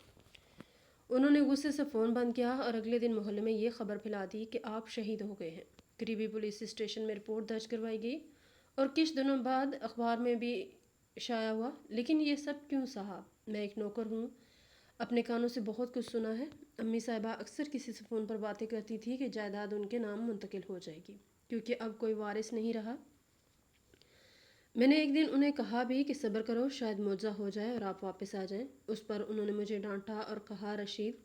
انہوں نے غصے سے فون بند کیا اور اگلے دن محلے میں یہ خبر پھیلا دی کہ آپ شہید ہو گئے ہیں۔ قریبی پولیس اسٹیشن میں رپورٹ درج کروائی گئی اور کچھ دنوں بعد اخبار میں بھی شائع ہوا۔ لیکن یہ سب کیوں صاحب؟ میں ایک نوکر ہوں، اپنے کانوں سے بہت کچھ سنا ہے۔ امی صاحبہ اکثر کسی سے فون پر باتیں کرتی تھی کہ جائیداد ان کے نام منتقل ہو جائے گی کیونکہ اب کوئی وارث نہیں رہا۔ میں نے ایک دن انہیں کہا بھی کہ صبر کرو، شاید معجزہ ہو جائے اور آپ واپس آ جائیں۔ اس پر انہوں نے مجھے ڈانٹا اور کہا، رشید،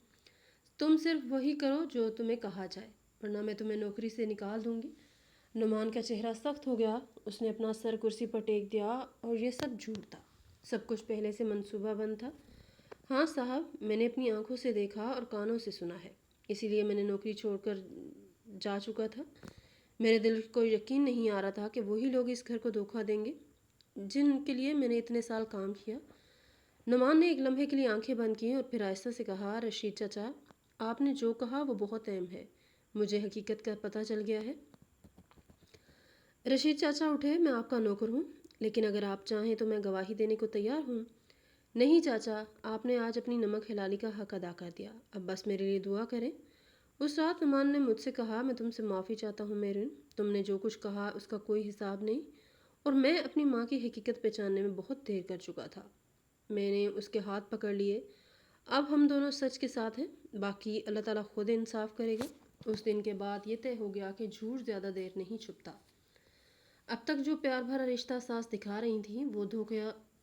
تم صرف وہی کرو جو تمہیں کہا جائے، ورنہ میں تمہیں نوکری سے نکال دوں گی۔ نعمان کا چہرہ سخت ہو گیا۔ اس نے اپنا سر کرسی پر ٹیک دیا، اور یہ سب جھوٹ تھا، سب کچھ پہلے سے منصوبہ بند تھا۔ ہاں صاحب، میں نے اپنی آنکھوں سے دیکھا اور کانوں سے سنا ہے، اسی لیے میں نے نوکری چھوڑ کر جا چکا تھا۔ میرے دل کو یقین نہیں آ رہا تھا کہ وہی لوگ اس گھر کو دھوکہ دیں گے جن کے لیے میں نے اتنے سال کام کیا۔ نعمان نے ایک لمحے کے لیے آنکھیں بند کیں اور پھر آہستہ سے کہا، رشید چچا، آپ نے جو کہا وہ بہت اہم ہے، مجھے حقیقت کا پتہ چل گیا ہے۔ رشید چاچا اٹھے، میں آپ کا نوکر ہوں، لیکن اگر آپ چاہیں تو میں گواہی دینے کو تیار ہوں۔ نہیں چاچا، آپ نے آج اپنی نمک حلالی کا حق ادا کر دیا، اب بس میرے لیے دعا کریں۔ اس رات نعمان نے مجھ سے کہا، میں تم سے معافی چاہتا ہوں مہرین، تم نے جو کچھ کہا اس کا کوئی حساب نہیں، اور میں اپنی ماں کی حقیقت پہچاننے میں بہت دیر کر چکا تھا۔ میں نے اس کے ہاتھ پکڑ لیے۔ اب ہم دونوں سچ کے ساتھ ہیں، باقی اللہ تعالیٰ خود انصاف کرے گا۔ اس دن کے بعد یہ طے ہو گیا کہ جھوٹ زیادہ دیر نہیں چھپتا۔ اب تک جو پیار بھرا رشتہ ساس دکھا رہی تھیں وہ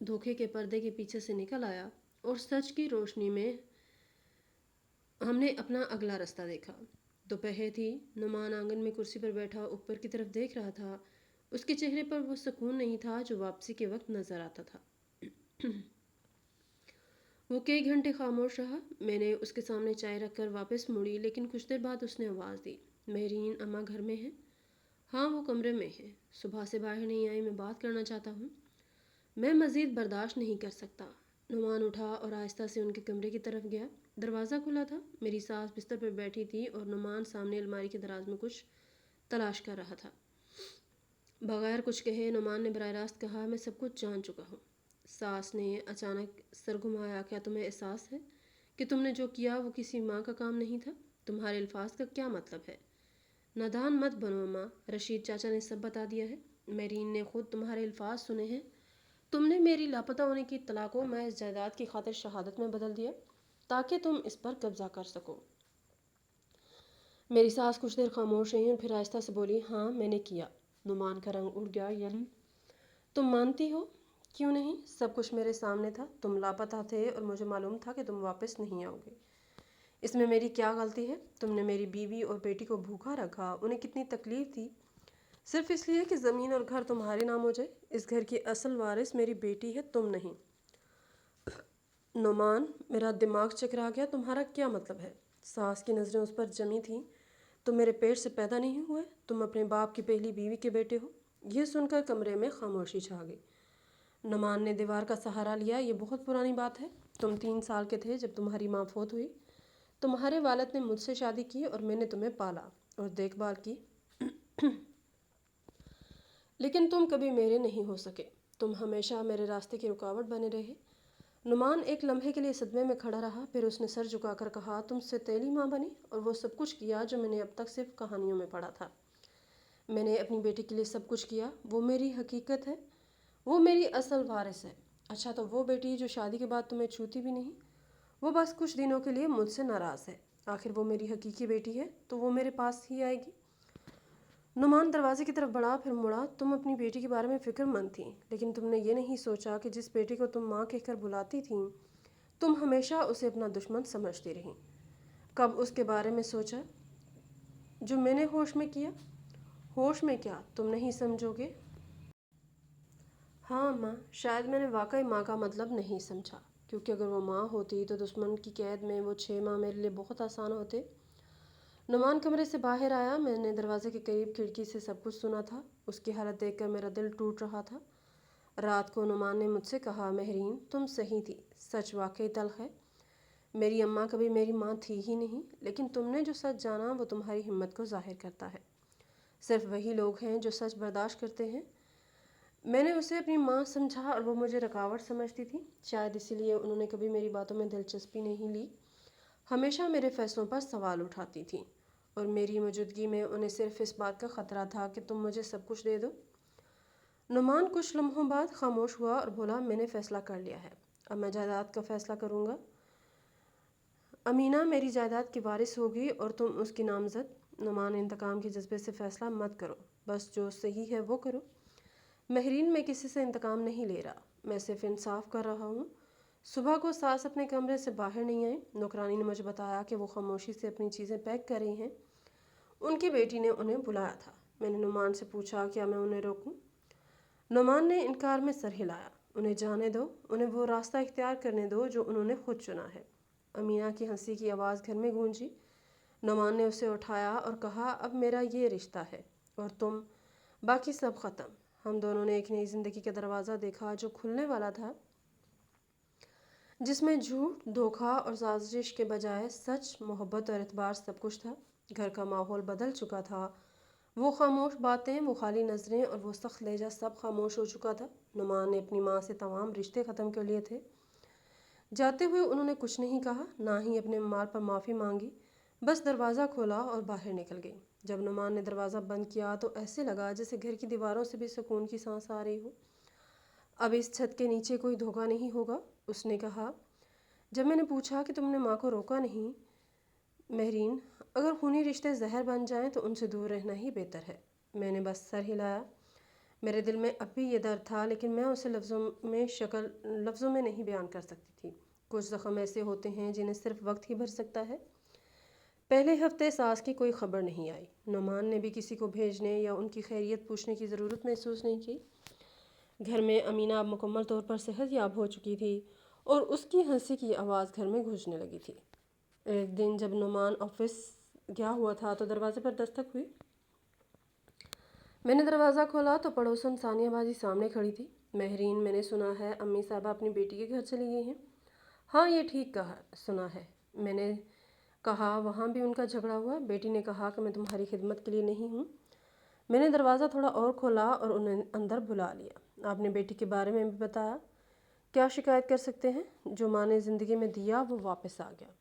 دھوکے کے پردے کے پیچھے سے نکل آیا، اور سچ کی روشنی میں ہم نے اپنا اگلا راستہ دیکھا۔ دوپہر تھی۔ نعمان آنگن میں کرسی پر بیٹھا اوپر کی طرف دیکھ رہا تھا۔ اس کے چہرے پر وہ سکون نہیں تھا جو واپسی کے وقت نظر آتا تھا۔ وہ کئی گھنٹے خاموش رہا۔ میں نے اس کے سامنے چائے رکھ کر واپس مڑی، لیکن کچھ دیر بعد اس نے آواز دی، مہرین اماں گھر میں ہیں؟ ہاں، وہ کمرے میں ہے، صبح سے باہر نہیں آئی، میں بات کرنا چاہتا ہوں۔ میں مزید برداشت نہیں کر سکتا۔ نعمان اٹھا اور آہستہ سے ان کے کمرے کی طرف گیا۔ دروازہ کھلا تھا۔ میری ساس بستر پر بیٹھی تھی اور نعمان سامنے الماری کے دراز میں کچھ تلاش کر رہا تھا۔ بغیر کچھ کہے نعمان نے براہ راست کہا، میں سب کچھ جان چکا ہوں۔ ساس نے اچانک سر گھمایا۔ کیا تمہیں احساس ہے کہ تم نے جو کیا وہ کسی ماں کا کام نہیں تھا؟ تمہارے الفاظ کا کیا مطلب ہے؟ نادان مت بنو اماں، رشید چاچا نے سب بتا دیا ہے۔ مہرین نے خود تمہارے الفاظ سنے ہیں۔ تم نے میری لاپتہ ہونے کی اطلاع کو میں اس جائیداد کی خاطر شہادت میں بدل دیا تاکہ تم اس پر قبضہ کر سکو۔ میری ساس کچھ دیر خاموش رہی اور پھر آہستہ سے بولی، ہاں میں نے کیا۔ نعمان کا رنگ اڑ گیا۔ یعنی تم مانتی ہو؟ کیوں نہیں، سب کچھ میرے سامنے تھا۔ تم لاپتہ تھے اور مجھے معلوم تھا کہ تم واپس نہیں آؤ گے۔ اس میں میری کیا غلطی ہے؟ تم نے میری بیوی اور بیٹی کو بھوکا رکھا، انہیں کتنی تکلیف دی، صرف اس لیے کہ زمین اور گھر تمہارے نام ہو جائے۔ اس گھر کی اصل وارث میری بیٹی ہے، تم نہیں۔ نعمان، میرا دماغ چکرا گیا، تمہارا کیا مطلب ہے؟ ساس کی نظریں اس پر جمی تھیں۔ تم میرے پیٹ سے پیدا نہیں ہوئے، تم اپنے باپ کی پہلی بیوی کے بیٹے ہو۔ یہ سن کر کمرے میں خاموشی چھا گئی۔ نعمان نے دیوار کا سہارا لیا۔ یہ بہت پرانی بات ہے۔ تم 3 سال کے تھے جب تمہاری ماں فوت ہوئی۔ تمہارے والد نے مجھ سے شادی کی اور میں نے تمہیں پالا اور دیکھ بھال کی، لیکن تم کبھی میرے نہیں ہو سکے۔ تم ہمیشہ میرے راستے کی رکاوٹ بنے رہے۔ نعمان ایک لمحے کے لیے صدمے میں کھڑا رہا، پھر اس نے سر جھکا کر کہا، تم ستیلی ماں بنی اور وہ سب کچھ کیا جو میں نے اب تک صرف کہانیوں میں پڑھا تھا۔ میں نے اپنی بیٹی کے لیے سب کچھ کیا، وہ میری حقیقت ہے، وہ میری اصل وارث ہے۔ اچھا، تو وہ بیٹی جو شادی کے بعد تمہیں چھوتی بھی نہیں، وہ بس کچھ دنوں کے لیے مجھ سے ناراض ہے۔ آخر وہ میری حقیقی بیٹی ہے تو وہ میرے پاس ہی آئے گی۔ نعمان دروازے کی طرف بڑھا، پھر مڑا۔ تم اپنی بیٹی کے بارے میں فکر مند تھیں، لیکن تم نے یہ نہیں سوچا کہ جس بیٹی کو تم ماں کہہ کر بلاتی تھیں، تم ہمیشہ اسے اپنا دشمن سمجھتی رہیں۔ کب اس کے بارے میں سوچا جو میں نے ہوش میں کیا؟ ہوش میں کیا تم نہیں سمجھو گے؟ ہاں ماں، شاید میں نے واقعی ماں کا مطلب نہیں سمجھا، کیونکہ اگر وہ ماں ہوتی تو دشمن کی قید میں وہ 6 ماہ میرے لیے بہت آسان ہوتے۔ نعمان کمرے سے باہر آیا۔ میں نے دروازے کے قریب کھڑکی سے سب کچھ سنا تھا۔ اس کی حالت دیکھ کر میرا دل ٹوٹ رہا تھا۔ رات کو نعمان نے مجھ سے کہا، مہرین تم صحیح تھی، سچ واقعی تلخ ہے۔ میری اماں کبھی میری ماں تھی ہی نہیں، لیکن تم نے جو سچ جانا وہ تمہاری ہمت کو ظاہر کرتا ہے۔ صرف وہی لوگ ہیں جو سچ برداشت کرتے ہیں۔ میں نے اسے اپنی ماں سمجھا اور وہ مجھے رکاوٹ سمجھتی تھی، شاید اسی لیے انہوں نے کبھی میری باتوں میں دلچسپی نہیں لی، ہمیشہ میرے فیصلوں پر سوال اٹھاتی تھیں، اور میری موجودگی میں انہیں صرف اس بات کا خطرہ تھا کہ تم مجھے سب کچھ دے دو۔ نعمان کچھ لمحوں بعد خاموش ہوا اور بولا، میں نے فیصلہ کر لیا ہے، اب میں جائیداد کا فیصلہ کروں گا۔ امینا میری جائیداد کی وارث ہوگی اور تم اس کی نامزد۔ نعمان، انتقام کے جذبے سے فیصلہ مت کرو، بس جو صحیح ہے وہ کرو۔ مہرین، میں کسی سے انتقام نہیں لے رہا، میں صرف انصاف کر رہا ہوں۔ صبح کو ساس اپنے کمرے سے باہر نہیں آئی۔ نوکرانی نے مجھے بتایا کہ وہ خاموشی سے اپنی چیزیں پیک کر رہی ہیں، ان کی بیٹی نے انہیں بلایا تھا۔ میں نے نعمان سے پوچھا، کیا میں انہیں روکوں؟ نعمان نے انکار میں سر ہلایا۔ انہیں جانے دو، انہیں وہ راستہ اختیار کرنے دو جو انہوں نے خود چنا ہے۔ امینا کی ہنسی کی آواز گھر میں گونجی۔ نعمان نے اسے اٹھایا اور کہا، اب میرا یہ رشتہ ہے اور تم، باقی سب ختم۔ ہم دونوں نے ایک نئی زندگی کا دروازہ دیکھا جو کھلنے والا تھا، جس میں جھوٹ، دھوکہ اور سازش کے بجائے سچ، محبت اور اعتبار سب کچھ تھا۔ گھر کا ماحول بدل چکا تھا۔ وہ خاموش باتیں، وہ خالی نظریں اور وہ سخت لہجہ سب خاموش ہو چکا تھا۔ نعمان نے اپنی ماں سے تمام رشتے ختم کر لیے تھے۔ جاتے ہوئے انہوں نے کچھ نہیں کہا، نہ ہی اپنے مال پر معافی مانگی، بس دروازہ کھولا اور باہر نکل گئی۔ جب نعمان نے دروازہ بند کیا تو ایسے لگا جیسے گھر کی دیواروں سے بھی سکون کی سانس آ رہی ہو۔ اب اس چھت کے نیچے کوئی دھوکہ نہیں ہوگا، اس نے کہا۔ جب میں نے پوچھا کہ تم نے ماں کو روکا نہیں مہرین، اگر خونی رشتے زہر بن جائیں تو ان سے دور رہنا ہی بہتر ہے۔ میں نے بس سر ہلایا۔ میرے دل میں اب بھی یہ درد تھا، لیکن میں اسے لفظوں میں نہیں بیان کر سکتی تھی۔ کچھ زخم ایسے ہوتے ہیں جنہیں صرف وقت ہی بھر سکتا ہے۔ پہلے ہفتے ساس کی کوئی خبر نہیں آئی۔ نعمان نے بھی کسی کو بھیجنے یا ان کی خیریت پوچھنے کی ضرورت محسوس نہیں کی۔ گھر میں امینہ اب مکمل طور پر صحت یاب ہو چکی تھی اور اس کی ہنسی کی آواز گھر میں گونجنے لگی تھی۔ ایک دن جب نعمان آفس گیا ہوا تھا تو دروازے پر دستک ہوئی۔ میں نے دروازہ کھولا تو پڑوسن ثانیہ باجی سامنے کھڑی تھی۔ مہرین، میں نے سنا ہے امی صاحبہ اپنی بیٹی کے گھر چلی گئی ہیں۔ ہاں، یہ ٹھیک کہا سنا ہے، میں نے کہا۔ وہاں بھی ان کا جھگڑا ہوا؟ بیٹی نے کہا کہ میں تمہاری خدمت کے لیے نہیں ہوں۔ میں نے دروازہ تھوڑا اور کھولا اور انہیں اندر بلا لیا۔ آپ نے بیٹی کے بارے میں بھی بتایا؟ کیا شکایت کر سکتے ہیں؟ جو ماں نے زندگی میں دیا وہ واپس آ گیا۔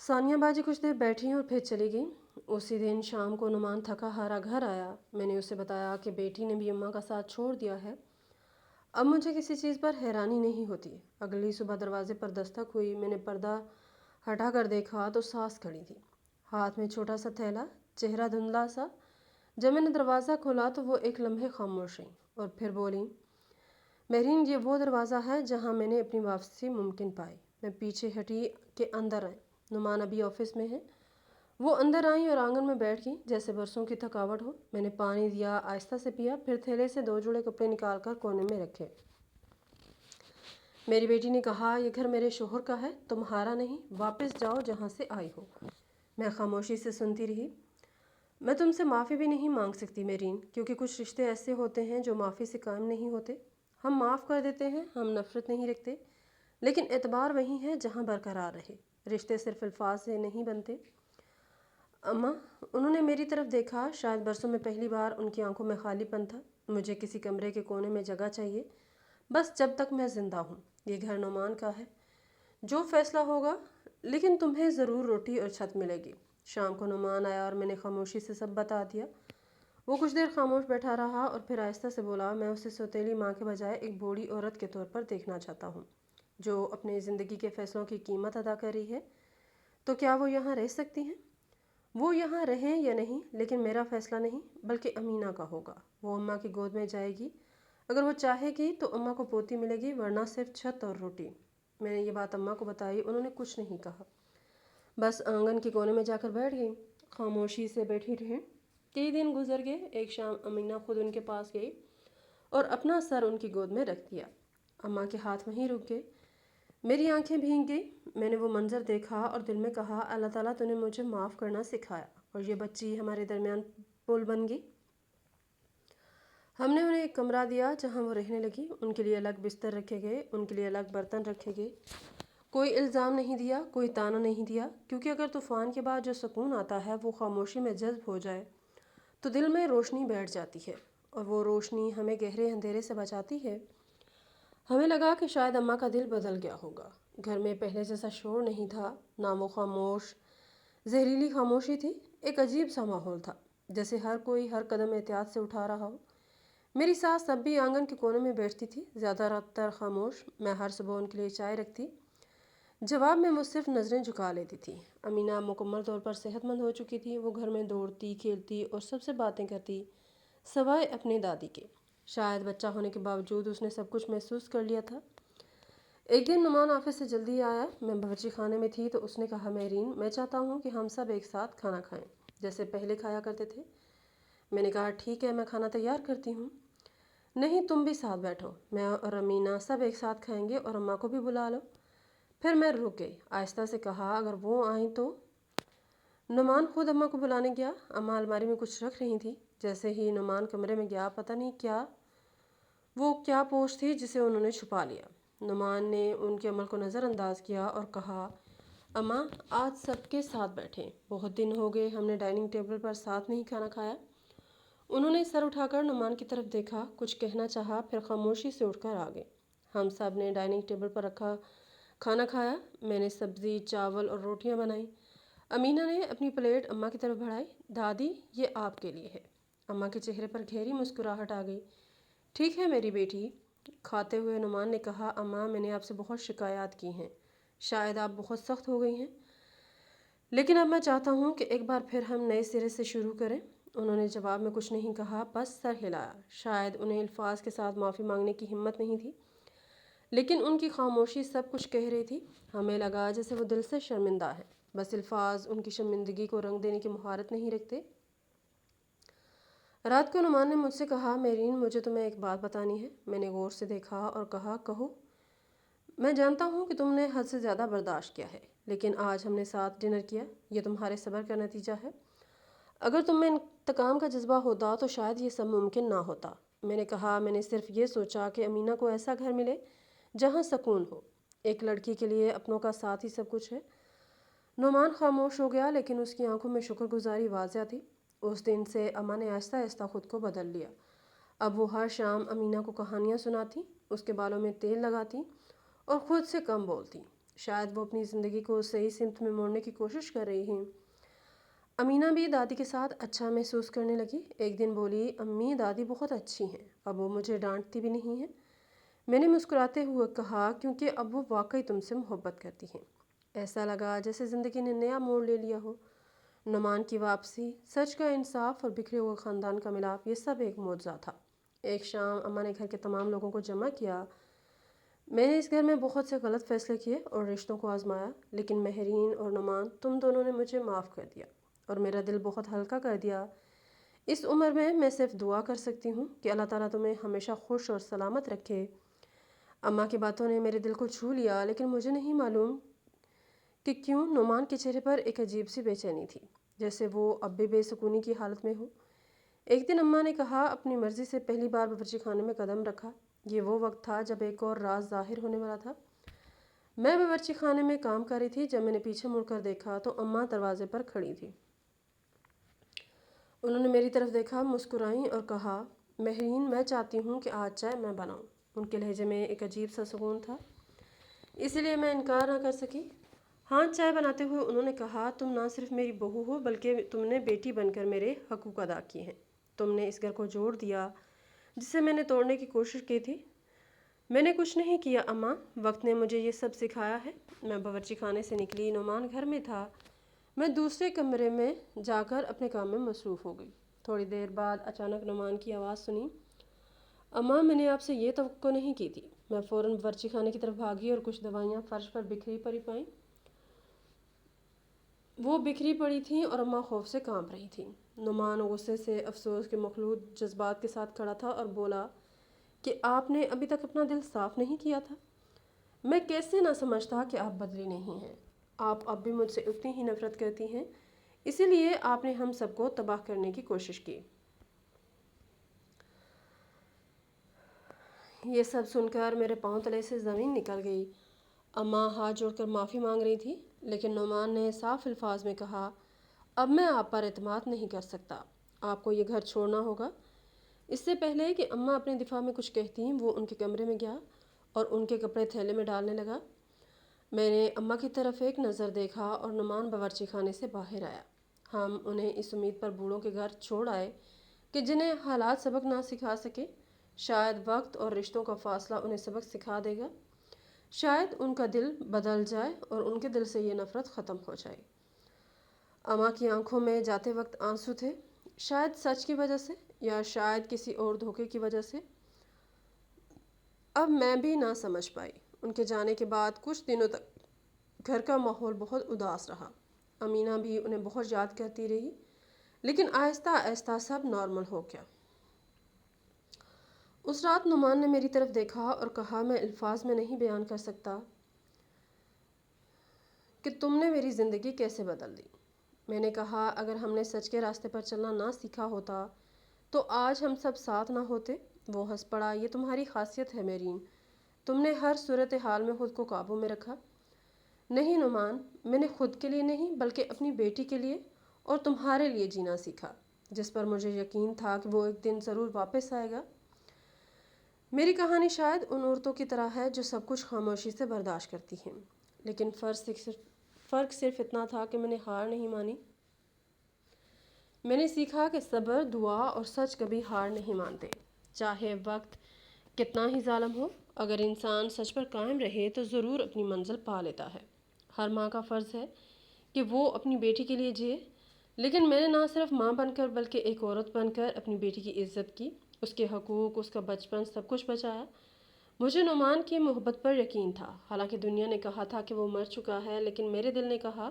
ثانیہ باجی کچھ دیر بیٹھی اور پھر چلی گئی۔ اسی دن شام کو نعمان تھکا ہارا گھر آیا۔ میں نے اسے بتایا کہ بیٹی نے بھی اماں کا ساتھ چھوڑ دیا ہے۔ اب مجھے کسی چیز پر حیرانی نہیں ہوتی۔ اگلی صبح دروازے پر دستک ہوئی۔ میں نے پردہ ہٹا کر دیکھا تو ساس کھڑی تھی، ہاتھ میں چھوٹا سا تھیلا، چہرہ دھندلا سا۔ جب میں نے دروازہ کھولا تو وہ ایک لمحے خاموش رہیں اور پھر بولی، مہرین، یہ وہ دروازہ ہے جہاں میں نے اپنی واپسی ممکن پائی۔ میں پیچھے ہٹی کہ اندر آئیں، نعمان ابھی آفس میں ہے۔ وہ اندر آئیں اور آنگن میں بیٹھ گئیں جیسے برسوں کی تھکاوٹ ہو۔ میں نے پانی دیا، آہستہ سے پیا، پھر تھیلے سے 2 جوڑے کپڑے نکال کر کونے میں رکھے۔ میری بیٹی نے کہا، یہ گھر میرے شوہر کا ہے، تمہارا نہیں، واپس جاؤ جہاں سے آئی ہو۔ میں خاموشی سے سنتی رہی۔ میں تم سے معافی بھی نہیں مانگ سکتی مہرین، کیونکہ کچھ رشتے ایسے ہوتے ہیں جو معافی سے قائم نہیں ہوتے۔ ہم معاف کر دیتے ہیں، ہم نفرت نہیں رکھتے، لیکن اعتبار وہی ہے جہاں برقرار رہے۔ رشتے صرف الفاظ سے نہیں بنتے۔ اماں، انہوں نے میری طرف دیکھا۔ شاید برسوں میں پہلی بار ان کی آنکھوں میں خالی پن تھا۔ مجھے کسی کمرے کے کونے میں جگہ چاہیے، بس جب تک میں زندہ ہوں۔ یہ گھر نعمان کا ہے، جو فیصلہ ہوگا، لیکن تمہیں ضرور روٹی اور چھت ملے گی۔ شام کو نعمان آیا اور میں نے خاموشی سے سب بتا دیا۔ وہ کچھ دیر خاموش بیٹھا رہا اور پھر آہستہ سے بولا، میں اسے سوتیلی ماں کے بجائے ایک بوڑھی عورت کے طور پر دیکھنا چاہتا ہوں، جو اپنی زندگی کے فیصلوں کی قیمت ادا کر رہی ہے۔ تو کیا وہ یہاں رہ سکتی ہیں؟ وہ یہاں رہیں یا نہیں، لیکن میرا فیصلہ نہیں، بلکہ امینہ کا ہوگا۔ وہ اماں کی گود میں جائے گی۔ اگر وہ چاہے گی تو اماں کو پوتی ملے گی، ورنہ صرف چھت اور روٹی۔ میں نے یہ بات اماں کو بتائی، انہوں نے کچھ نہیں کہا، بس آنگن کے کونے میں جا کر بیٹھ گئی، خاموشی سے بیٹھی رہیں۔ کئی دن گزر گئے۔ ایک شام امینہ خود ان کے پاس گئی اور اپنا سر ان کی گود میں رکھ دیا۔ اماں کے ہاتھ وہیں رک گئے۔ میری آنکھیں بھیگ گئی۔ میں نے وہ منظر دیکھا اور دل میں کہا، اللہ تعالیٰ تو نے مجھے معاف کرنا سکھایا اور یہ بچی ہمارے درمیان پل بن گئی۔ ہم نے انہیں ایک کمرہ دیا جہاں وہ رہنے لگی۔ ان کے لیے الگ بستر رکھے گئے، ان کے لیے الگ برتن رکھے گئے۔ کوئی الزام نہیں دیا، کوئی طعنہ نہیں دیا، کیونکہ اگر طوفان کے بعد جو سکون آتا ہے وہ خاموشی میں جذب ہو جائے تو دل میں روشنی بیٹھ جاتی ہے، اور وہ روشنی ہمیں گہرے اندھیرے سے بچاتی ہے۔ ہمیں لگا کہ شاید اماں کا دل بدل گیا ہوگا۔ گھر میں پہلے جیسا شور نہیں تھا، نہ وہ خاموش زہریلی خاموشی تھی۔ ایک عجیب سا ماحول تھا، جیسے ہر کوئی ہر قدم احتیاط سے اٹھا رہا ہو۔ میری ساس اب بھی آنگن کے کونے میں بیٹھتی تھی، زیادہ تر خاموش۔ میں ہر صبح ان کے لیے چائے رکھتی، جواب میں وہ صرف نظریں جھکا لیتی تھی۔ امینہ مکمل طور پر صحت مند ہو چکی تھی۔ وہ گھر میں دوڑتی، کھیلتی اور سب سے باتیں کرتی، سوائے اپنی دادی کے۔ شاید بچہ ہونے کے باوجود اس نے سب کچھ محسوس کر لیا تھا۔ ایک دن نعمان آفس سے جلدی آیا۔ میں باورچی خانے میں تھی تو اس نے کہا، مہرین، میں چاہتا ہوں کہ ہم سب ایک ساتھ کھانا کھائیں، جیسے پہلے کھایا کرتے تھے۔ میں نے کہا، ٹھیک ہے، میں کھانا تیار کرتی ہوں۔ نہیں، تم بھی ساتھ بیٹھو، میں اور امینہ سب ایک ساتھ کھائیں گے، اور اماں کو بھی بلا لو۔ پھر میں رک گئی، آہستہ سے کہا، اگر وہ آئیں تو؟ نعمان خود اماں کو بلانے گیا۔ اماں الماری میں کچھ رکھ رہی تھی۔ جیسے ہی نعمان کمرے میں گیا، پتہ نہیں وہ کیا پوش تھی جسے انہوں نے چھپا لیا۔ نعمان نے ان کے عمل کو نظر انداز کیا اور کہا، اماں، آج سب کے ساتھ بیٹھیں، بہت دن ہو گئے ہم نے ڈائننگ ٹیبل پر ساتھ نہیں کھانا کھایا۔ انہوں نے سر اٹھا کر نعمان کی طرف دیکھا، کچھ کہنا چاہا، پھر خاموشی سے اٹھ کر آ گئے۔ ہم سب نے ڈائننگ ٹیبل پر رکھا کھانا کھایا۔ میں نے سبزی، چاول اور روٹیاں بنائیں۔ امینہ نے اپنی پلیٹ اماں کی طرف بڑھائی۔ دادی یہ آپ کے لیے ہے۔ اماں کے چہرے پر گہری مسکراہٹ آ گئی۔ ٹھیک ہے میری بیٹی، کھاتے ہوئے نعمان نے کہا، اماں میں نے آپ سے بہت شکایات کی ہیں، شاید آپ بہت سخت ہو گئی ہیں، لیکن اب میں چاہتا ہوں کہ ایک بار پھر ہم نئے سرے سے شروع کریں۔ انہوں نے جواب میں کچھ نہیں کہا، بس سر ہلایا۔ شاید انہیں الفاظ کے ساتھ معافی مانگنے کی ہمت نہیں تھی، لیکن ان کی خاموشی سب کچھ کہہ رہی تھی۔ ہمیں لگا جیسے وہ دل سے شرمندہ ہے، بس الفاظ ان کی شرمندگی کو رنگ دینے کی مہارت نہیں رکھتے۔ رات کو نعمان نے مجھ سے کہا، میرین مجھے تمہیں ایک بات بتانی ہے۔ میں نے غور سے دیکھا اور کہا، کہو۔ میں جانتا ہوں کہ تم نے حد سے زیادہ برداشت کیا ہے، لیکن آج ہم نے ساتھ ڈنر کیا، یہ تمہارے صبر کا نتیجہ ہے۔ اگر تم میں انتقام کا جذبہ ہوتا تو شاید یہ سب ممکن نہ ہوتا۔ میں نے کہا، میں نے صرف یہ سوچا کہ امینہ کو ایسا گھر ملے جہاں سکون ہو۔ ایک لڑکی کے لیے اپنوں کا ساتھ ہی سب کچھ ہے۔ نعمان خاموش ہو گیا، لیکن اس کی آنکھوں میں شکر گزاری واضح تھی۔ اس دن سے اماں نے آہستہ آہستہ خود کو بدل لیا۔ اب وہ ہر شام امینہ کو کہانیاں سناتی، اس کے بالوں میں تیل لگاتی اور خود سے کم بولتی۔ شاید وہ اپنی زندگی کو صحیح سمت میں موڑنے کی کوشش کر رہی ہیں۔ امینہ بھی دادی کے ساتھ اچھا محسوس کرنے لگی۔ ایک دن بولی، امی دادی بہت اچھی ہیں، اب وہ مجھے ڈانٹتی بھی نہیں ہیں۔ میں نے مسکراتے ہوئے کہا، کیونکہ اب وہ واقعی تم سے محبت کرتی ہیں۔ ایسا لگا جیسے زندگی نے نیا موڑ لے لیا ہو۔ نعمان کی واپسی، سچ کا انصاف اور بکھرے ہوئے خاندان کا ملاپ، یہ سب ایک معجزہ تھا۔ ایک شام اماں نے گھر کے تمام لوگوں کو جمع کیا۔ میں نے اس گھر میں بہت سے غلط فیصلے کیے اور رشتوں کو آزمایا، لیکن مہرین اور نعمان، تم دونوں نے مجھے معاف کر دیا اور میرا دل بہت ہلکا کر دیا۔ اس عمر میں صرف دعا کر سکتی ہوں کہ اللہ تعالیٰ تمہیں ہمیشہ خوش اور سلامت رکھے۔ اماں کی باتوں نے میرے دل کو چھو لیا، لیکن مجھے نہیں معلوم کہ کیوں نعمان کے چہرے پر ایک عجیب سی بے چینی تھی، جیسے وہ اب بھی بے سکونی کی حالت میں ہو۔ ایک دن اماں نے کہا، اپنی مرضی سے پہلی بار باورچی خانے میں قدم رکھا۔ یہ وہ وقت تھا جب ایک اور راز ظاہر ہونے والا تھا۔ میں باورچی خانے میں کام کر رہی تھی، جب میں نے پیچھے مڑ کر دیکھا تو اماں دروازے پر کھڑی تھی۔ انہوں نے میری طرف دیکھا، مسکرائیں اور کہا، مہرین میں چاہتی ہوں کہ آج چائے میں بناؤں۔ ان کے لہجے میں ایک عجیب سا سکون تھا، اس لیے میں انکار نہ کر سکی۔ ہاں چائے بناتے ہوئے انہوں نے کہا، تم نہ صرف میری بہو ہو بلکہ تم نے بیٹی بن کر میرے حقوق ادا کیے ہیں۔ تم نے اس گھر کو جوڑ دیا جسے میں نے توڑنے کی کوشش کی تھی۔ میں نے کچھ نہیں کیا اماں، وقت نے مجھے یہ سب سکھایا ہے۔ میں باورچی خانے سے نکلی، نعمان گھر میں تھا۔ میں دوسرے کمرے میں جا کر اپنے کام میں مصروف ہو گئی۔ تھوڑی دیر بعد اچانک نعمان کی آواز سنی، اماں میں نے آپ سے یہ توقع نہیں کی تھی۔ میں فوراً باورچی خانے کی طرف بھاگی اور کچھ دوائیاں فرش پر بکھری پڑی پائیں۔ وہ بکھری پڑی تھیں اور اماں خوف سے کانپ رہی تھیں۔ نعمان غصے سے افسوس کے مخلوط جذبات کے ساتھ کھڑا تھا اور بولا کہ آپ نے ابھی تک اپنا دل صاف نہیں کیا تھا۔ میں کیسے نہ سمجھتا کہ آپ بدلی نہیں ہیں۔ آپ اب بھی مجھ سے اتنی ہی نفرت کرتی ہیں، اسی لیے آپ نے ہم سب کو تباہ کرنے کی کوشش کی۔ یہ سب سن کر میرے پاؤں تلے سے زمین نکل گئی۔ اماں ہاتھ جوڑ کر معافی مانگ رہی تھی، لیکن نعمان نے صاف الفاظ میں کہا، اب میں آپ پر اعتماد نہیں کر سکتا، آپ کو یہ گھر چھوڑنا ہوگا۔ اس سے پہلے کہ اماں اپنے دفاع میں کچھ کہتیں، وہ ان کے کمرے میں گیا اور ان کے کپڑے تھیلے میں ڈالنے لگا۔ میں نے اماں کی طرف ایک نظر دیکھا اور نعمان باورچی خانے سے باہر آیا۔ ہم انہیں اس امید پر بوڑھوں کے گھر چھوڑ آئے کہ جنہیں حالات سبق نہ سکھا سکے، شاید وقت اور رشتوں کا فاصلہ انہیں سبق سکھا دے گا، شاید ان کا دل بدل جائے اور ان کے دل سے یہ نفرت ختم ہو جائے۔ اماں کی آنکھوں میں جاتے وقت آنسو تھے، شاید سچ کی وجہ سے یا شاید کسی اور دھوکے کی وجہ سے۔ اب میں بھی نہ سمجھ پائی۔ ان کے جانے کے بعد کچھ دنوں تک گھر کا ماحول بہت اداس رہا۔ امینہ بھی انہیں بہت یاد کرتی رہی، لیکن آہستہ آہستہ سب نارمل ہو گیا۔ اس رات نعمان نے میری طرف دیکھا اور کہا، میں الفاظ میں نہیں بیان کر سکتا کہ تم نے میری زندگی کیسے بدل دی۔ میں نے کہا، اگر ہم نے سچ کے راستے پر چلنا نہ سیکھا ہوتا تو آج ہم سب ساتھ نہ ہوتے۔ وہ ہنس پڑا، یہ تمہاری خاصیت ہے میرین، تم نے ہر صورتحال میں خود کو قابو میں رکھا۔ نہیں نعمان، میں نے خود کے لیے نہیں بلکہ اپنی بیٹی کے لیے اور تمہارے لیے جینا سیکھا، جس پر مجھے یقین تھا کہ وہ ایک دن ضرور واپس آئے گا۔ میری کہانی شاید ان عورتوں کی طرح ہے جو سب کچھ خاموشی سے برداشت کرتی ہیں، لیکن فرض فرق صرف اتنا تھا کہ میں نے ہار نہیں مانی۔ میں نے سیکھا کہ صبر، دعا اور سچ کبھی ہار نہیں مانتے، چاہے وقت کتنا ہی ظالم ہو۔ اگر انسان سچ پر قائم رہے تو ضرور اپنی منزل پا لیتا ہے۔ ہر ماں کا فرض ہے کہ وہ اپنی بیٹی کے لیے جیے، لیکن میں نے نہ صرف ماں بن کر بلکہ ایک عورت بن کر اپنی بیٹی کی عزت کی، اس کے حقوق، اس کا بچپن، سب کچھ بچایا۔ مجھے نعمان کی محبت پر یقین تھا، حالانکہ دنیا نے کہا تھا کہ وہ مر چکا ہے، لیکن میرے دل نے کہا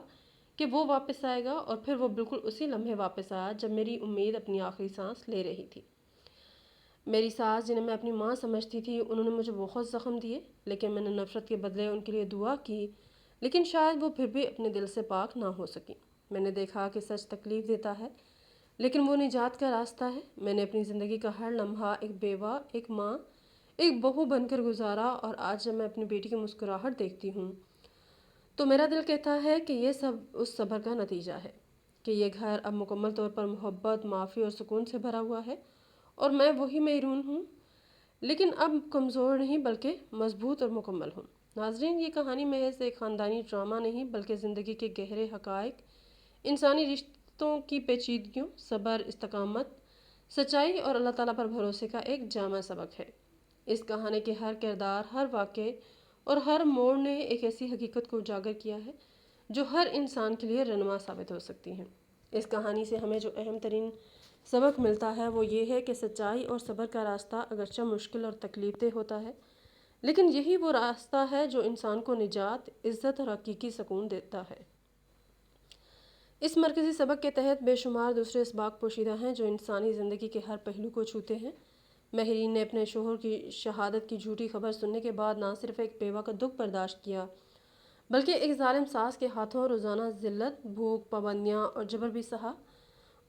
کہ وہ واپس آئے گا، اور پھر وہ بالکل اسی لمحے واپس آیا جب میری امید اپنی آخری سانس لے رہی تھی۔ میری ساس، جنہیں میں اپنی ماں سمجھتی تھی، انہوں نے مجھے بہت زخم دیے، لیکن میں نے نفرت کے بدلے ان کے لیے دعا کی، لیکن شاید وہ پھر بھی اپنے دل سے پاک نہ ہو سکی۔ میں نے دیکھا کہ سچ تکلیف دیتا ہے، لیکن وہ نجات کا راستہ ہے۔ میں نے اپنی زندگی کا ہر لمحہ ایک بیوہ، ایک ماں، ایک بہو بن کر گزارا، اور آج جب میں اپنی بیٹی کی مسکراہٹ دیکھتی ہوں تو میرا دل کہتا ہے کہ یہ سب اس صبر کا نتیجہ ہے، کہ یہ گھر اب مکمل طور پر محبت، معافی اور سکون سے بھرا ہوا ہے، اور میں وہی میرون ہوں، لیکن اب کمزور نہیں بلکہ مضبوط اور مکمل ہوں۔ ناظرین، یہ کہانی محض ایک خاندانی ڈرامہ نہیں بلکہ زندگی کے گہرے حقائق، انسانی رشتوں کی پیچیدگیوں، صبر، استقامت، سچائی اور اللہ تعالیٰ پر بھروسے کا ایک جامع سبق ہے۔ اس کہانی کے ہر کردار، ہر واقعے اور ہر موڑ نے ایک ایسی حقیقت کو اجاگر کیا ہے جو ہر انسان کے لیے رہنما ثابت ہو سکتی ہے۔ اس کہانی سے ہمیں جو اہم ترین سبق ملتا ہے وہ یہ ہے کہ سچائی اور صبر کا راستہ اگرچہ مشکل اور تکلیف دہ ہوتا ہے، لیکن یہی وہ راستہ ہے جو انسان کو نجات، عزت اور حقیقی سکون دیتا ہے۔ اس مرکزی سبق کے تحت بے شمار دوسرے اسباق پوشیدہ ہیں جو انسانی زندگی کے ہر پہلو کو چھوتے ہیں۔ مہرین نے اپنے شوہر کی شہادت کی جھوٹی خبر سننے کے بعد نہ صرف ایک بیوہ کا دکھ برداشت کیا بلکہ ایک ظالم ساس کے ہاتھوں روزانہ ذلت، بھوک، پابندیاں اور جبر بھی سہا۔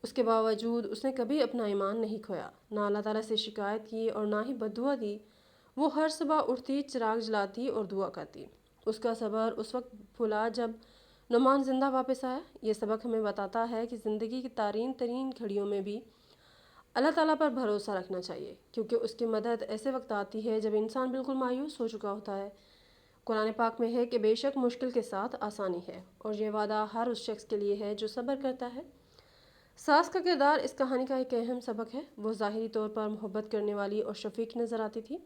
اس کے باوجود اس نے کبھی اپنا ایمان نہیں کھویا، نہ اللہ تعالیٰ سے شکایت کی اور نہ ہی بددعا دی۔ وہ ہر صبح اٹھتی، چراغ جلاتی اور دعا کرتی۔ اس کا صبر اس وقت پھولا جب نعمان زندہ واپس آیا۔ یہ سبق ہمیں بتاتا ہے کہ زندگی کی تارین ترین گھڑیوں میں بھی اللہ تعالیٰ پر بھروسہ رکھنا چاہیے، کیونکہ اس کی مدد ایسے وقت آتی ہے جب انسان بالکل مایوس ہو چکا ہوتا ہے۔ قرآن پاک میں ہے کہ بے شک مشکل کے ساتھ آسانی ہے، اور یہ وعدہ ہر اس شخص کے لیے ہے جو صبر کرتا ہے۔ ساس کا کردار اس کہانی کا ایک اہم سبق ہے۔ وہ ظاہری طور پر محبت کرنے والی اور شفیق نظر آتی تھی،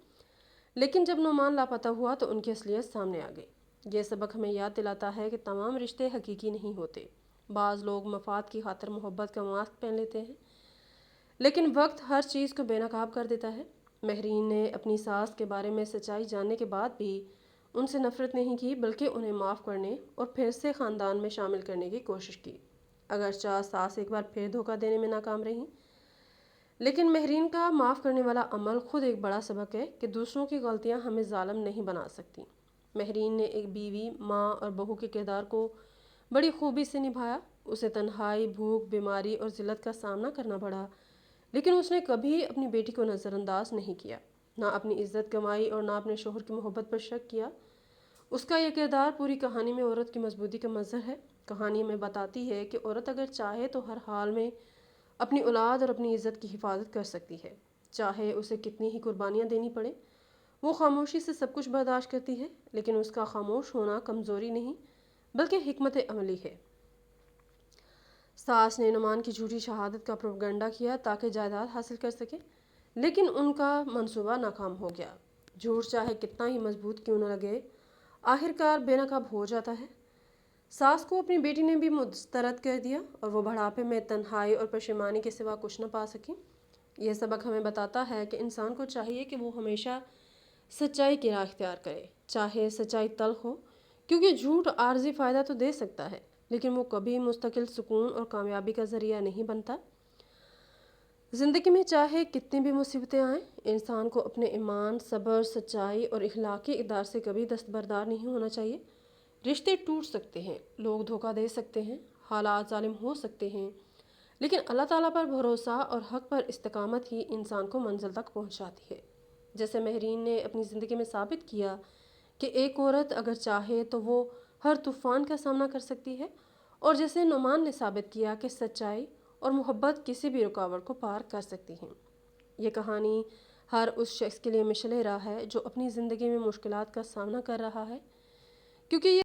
لیکن جب نعمان لاپتہ ہوا تو ان کی اصلیت سامنے آ گئی۔ یہ سبق ہمیں یاد دلاتا ہے کہ تمام رشتے حقیقی نہیں ہوتے۔ بعض لوگ مفاد کی خاطر محبت کا ماسک پہن لیتے ہیں، لیکن وقت ہر چیز کو بے نقاب کر دیتا ہے۔ مہرین نے اپنی ساس کے بارے میں سچائی جاننے کے بعد بھی ان سے نفرت نہیں کی بلکہ انہیں معاف کرنے اور پھر سے خاندان میں شامل کرنے کی کوشش کی۔ اگرچہ ساس ایک بار پھر دھوکہ دینے میں ناکام رہی، لیکن مہرین کا معاف کرنے والا عمل خود ایک بڑا سبق ہے کہ دوسروں کی غلطیاں ہمیں ظالم نہیں بنا سکتی۔ مہرین نے ایک بیوی، ماں اور بہو کے کردار کو بڑی خوبی سے نبھایا۔ اسے تنہائی، بھوک، بیماری اور ذلت کا سامنا کرنا پڑا، لیکن اس نے کبھی اپنی بیٹی کو نظر انداز نہیں کیا، نہ اپنی عزت گنوائی اور نہ اپنے شوہر کی محبت پر شک کیا۔ اس کا یہ کردار پوری کہانی میں عورت کی مضبوطی کا مظہر ہے۔ کہانی ہمیں بتاتی ہے کہ عورت اگر چاہے تو ہر حال میں اپنی اولاد اور اپنی عزت کی حفاظت کر سکتی ہے، چاہے اسے کتنی ہی قربانیاں دینی پڑے۔ وہ خاموشی سے سب کچھ برداشت کرتی ہے، لیکن اس کا خاموش ہونا کمزوری نہیں بلکہ حکمت عملی ہے۔ ساس نے نعمان کی جھوٹی شہادت کا پروپیگنڈا کیا تاکہ جائیداد حاصل کر سکے، لیکن ان کا منصوبہ ناکام ہو گیا۔ جھوٹ چاہے کتنا ہی مضبوط کیوں نہ لگے، آخرکار بے نقاب ہو جاتا ہے۔ ساس کو اپنی بیٹی نے بھی مسترد کر دیا اور وہ بڑھاپے میں تنہائی اور پشیمانی کے سوا کچھ نہ پا سکی۔ یہ سبق ہمیں بتاتا ہے کہ انسان کو چاہیے کہ وہ ہمیشہ سچائی کی راہ اختیار کرے، چاہے سچائی تلخ ہو، کیونکہ جھوٹ عارضی فائدہ تو دے سکتا ہے لیکن وہ کبھی مستقل سکون اور کامیابی کا ذریعہ نہیں بنتا۔ زندگی میں چاہے کتنی بھی مصیبتیں آئیں، انسان کو اپنے ایمان، صبر، سچائی اور اخلاقی اقدار سے کبھی دستبردار نہیں ہونا چاہیے۔ رشتے ٹوٹ سکتے ہیں، لوگ دھوکہ دے سکتے ہیں، حالات ظالم ہو سکتے ہیں، لیکن اللہ تعالیٰ پر بھروسہ اور حق پر استقامت ہی انسان کو منزل تک پہنچاتی ہے۔ جیسے مہرین نے اپنی زندگی میں ثابت کیا کہ ایک عورت اگر چاہے تو وہ ہر طوفان کا سامنا کر سکتی ہے، اور جیسے نعمان نے ثابت کیا کہ سچائی اور محبت کسی بھی رکاوٹ کو پار کر سکتی ہیں۔ یہ کہانی ہر اس شخص کے لیے مشعل راہ ہے جو اپنی زندگی میں مشکلات کا سامنا کر رہا ہے، کیونکہ یہ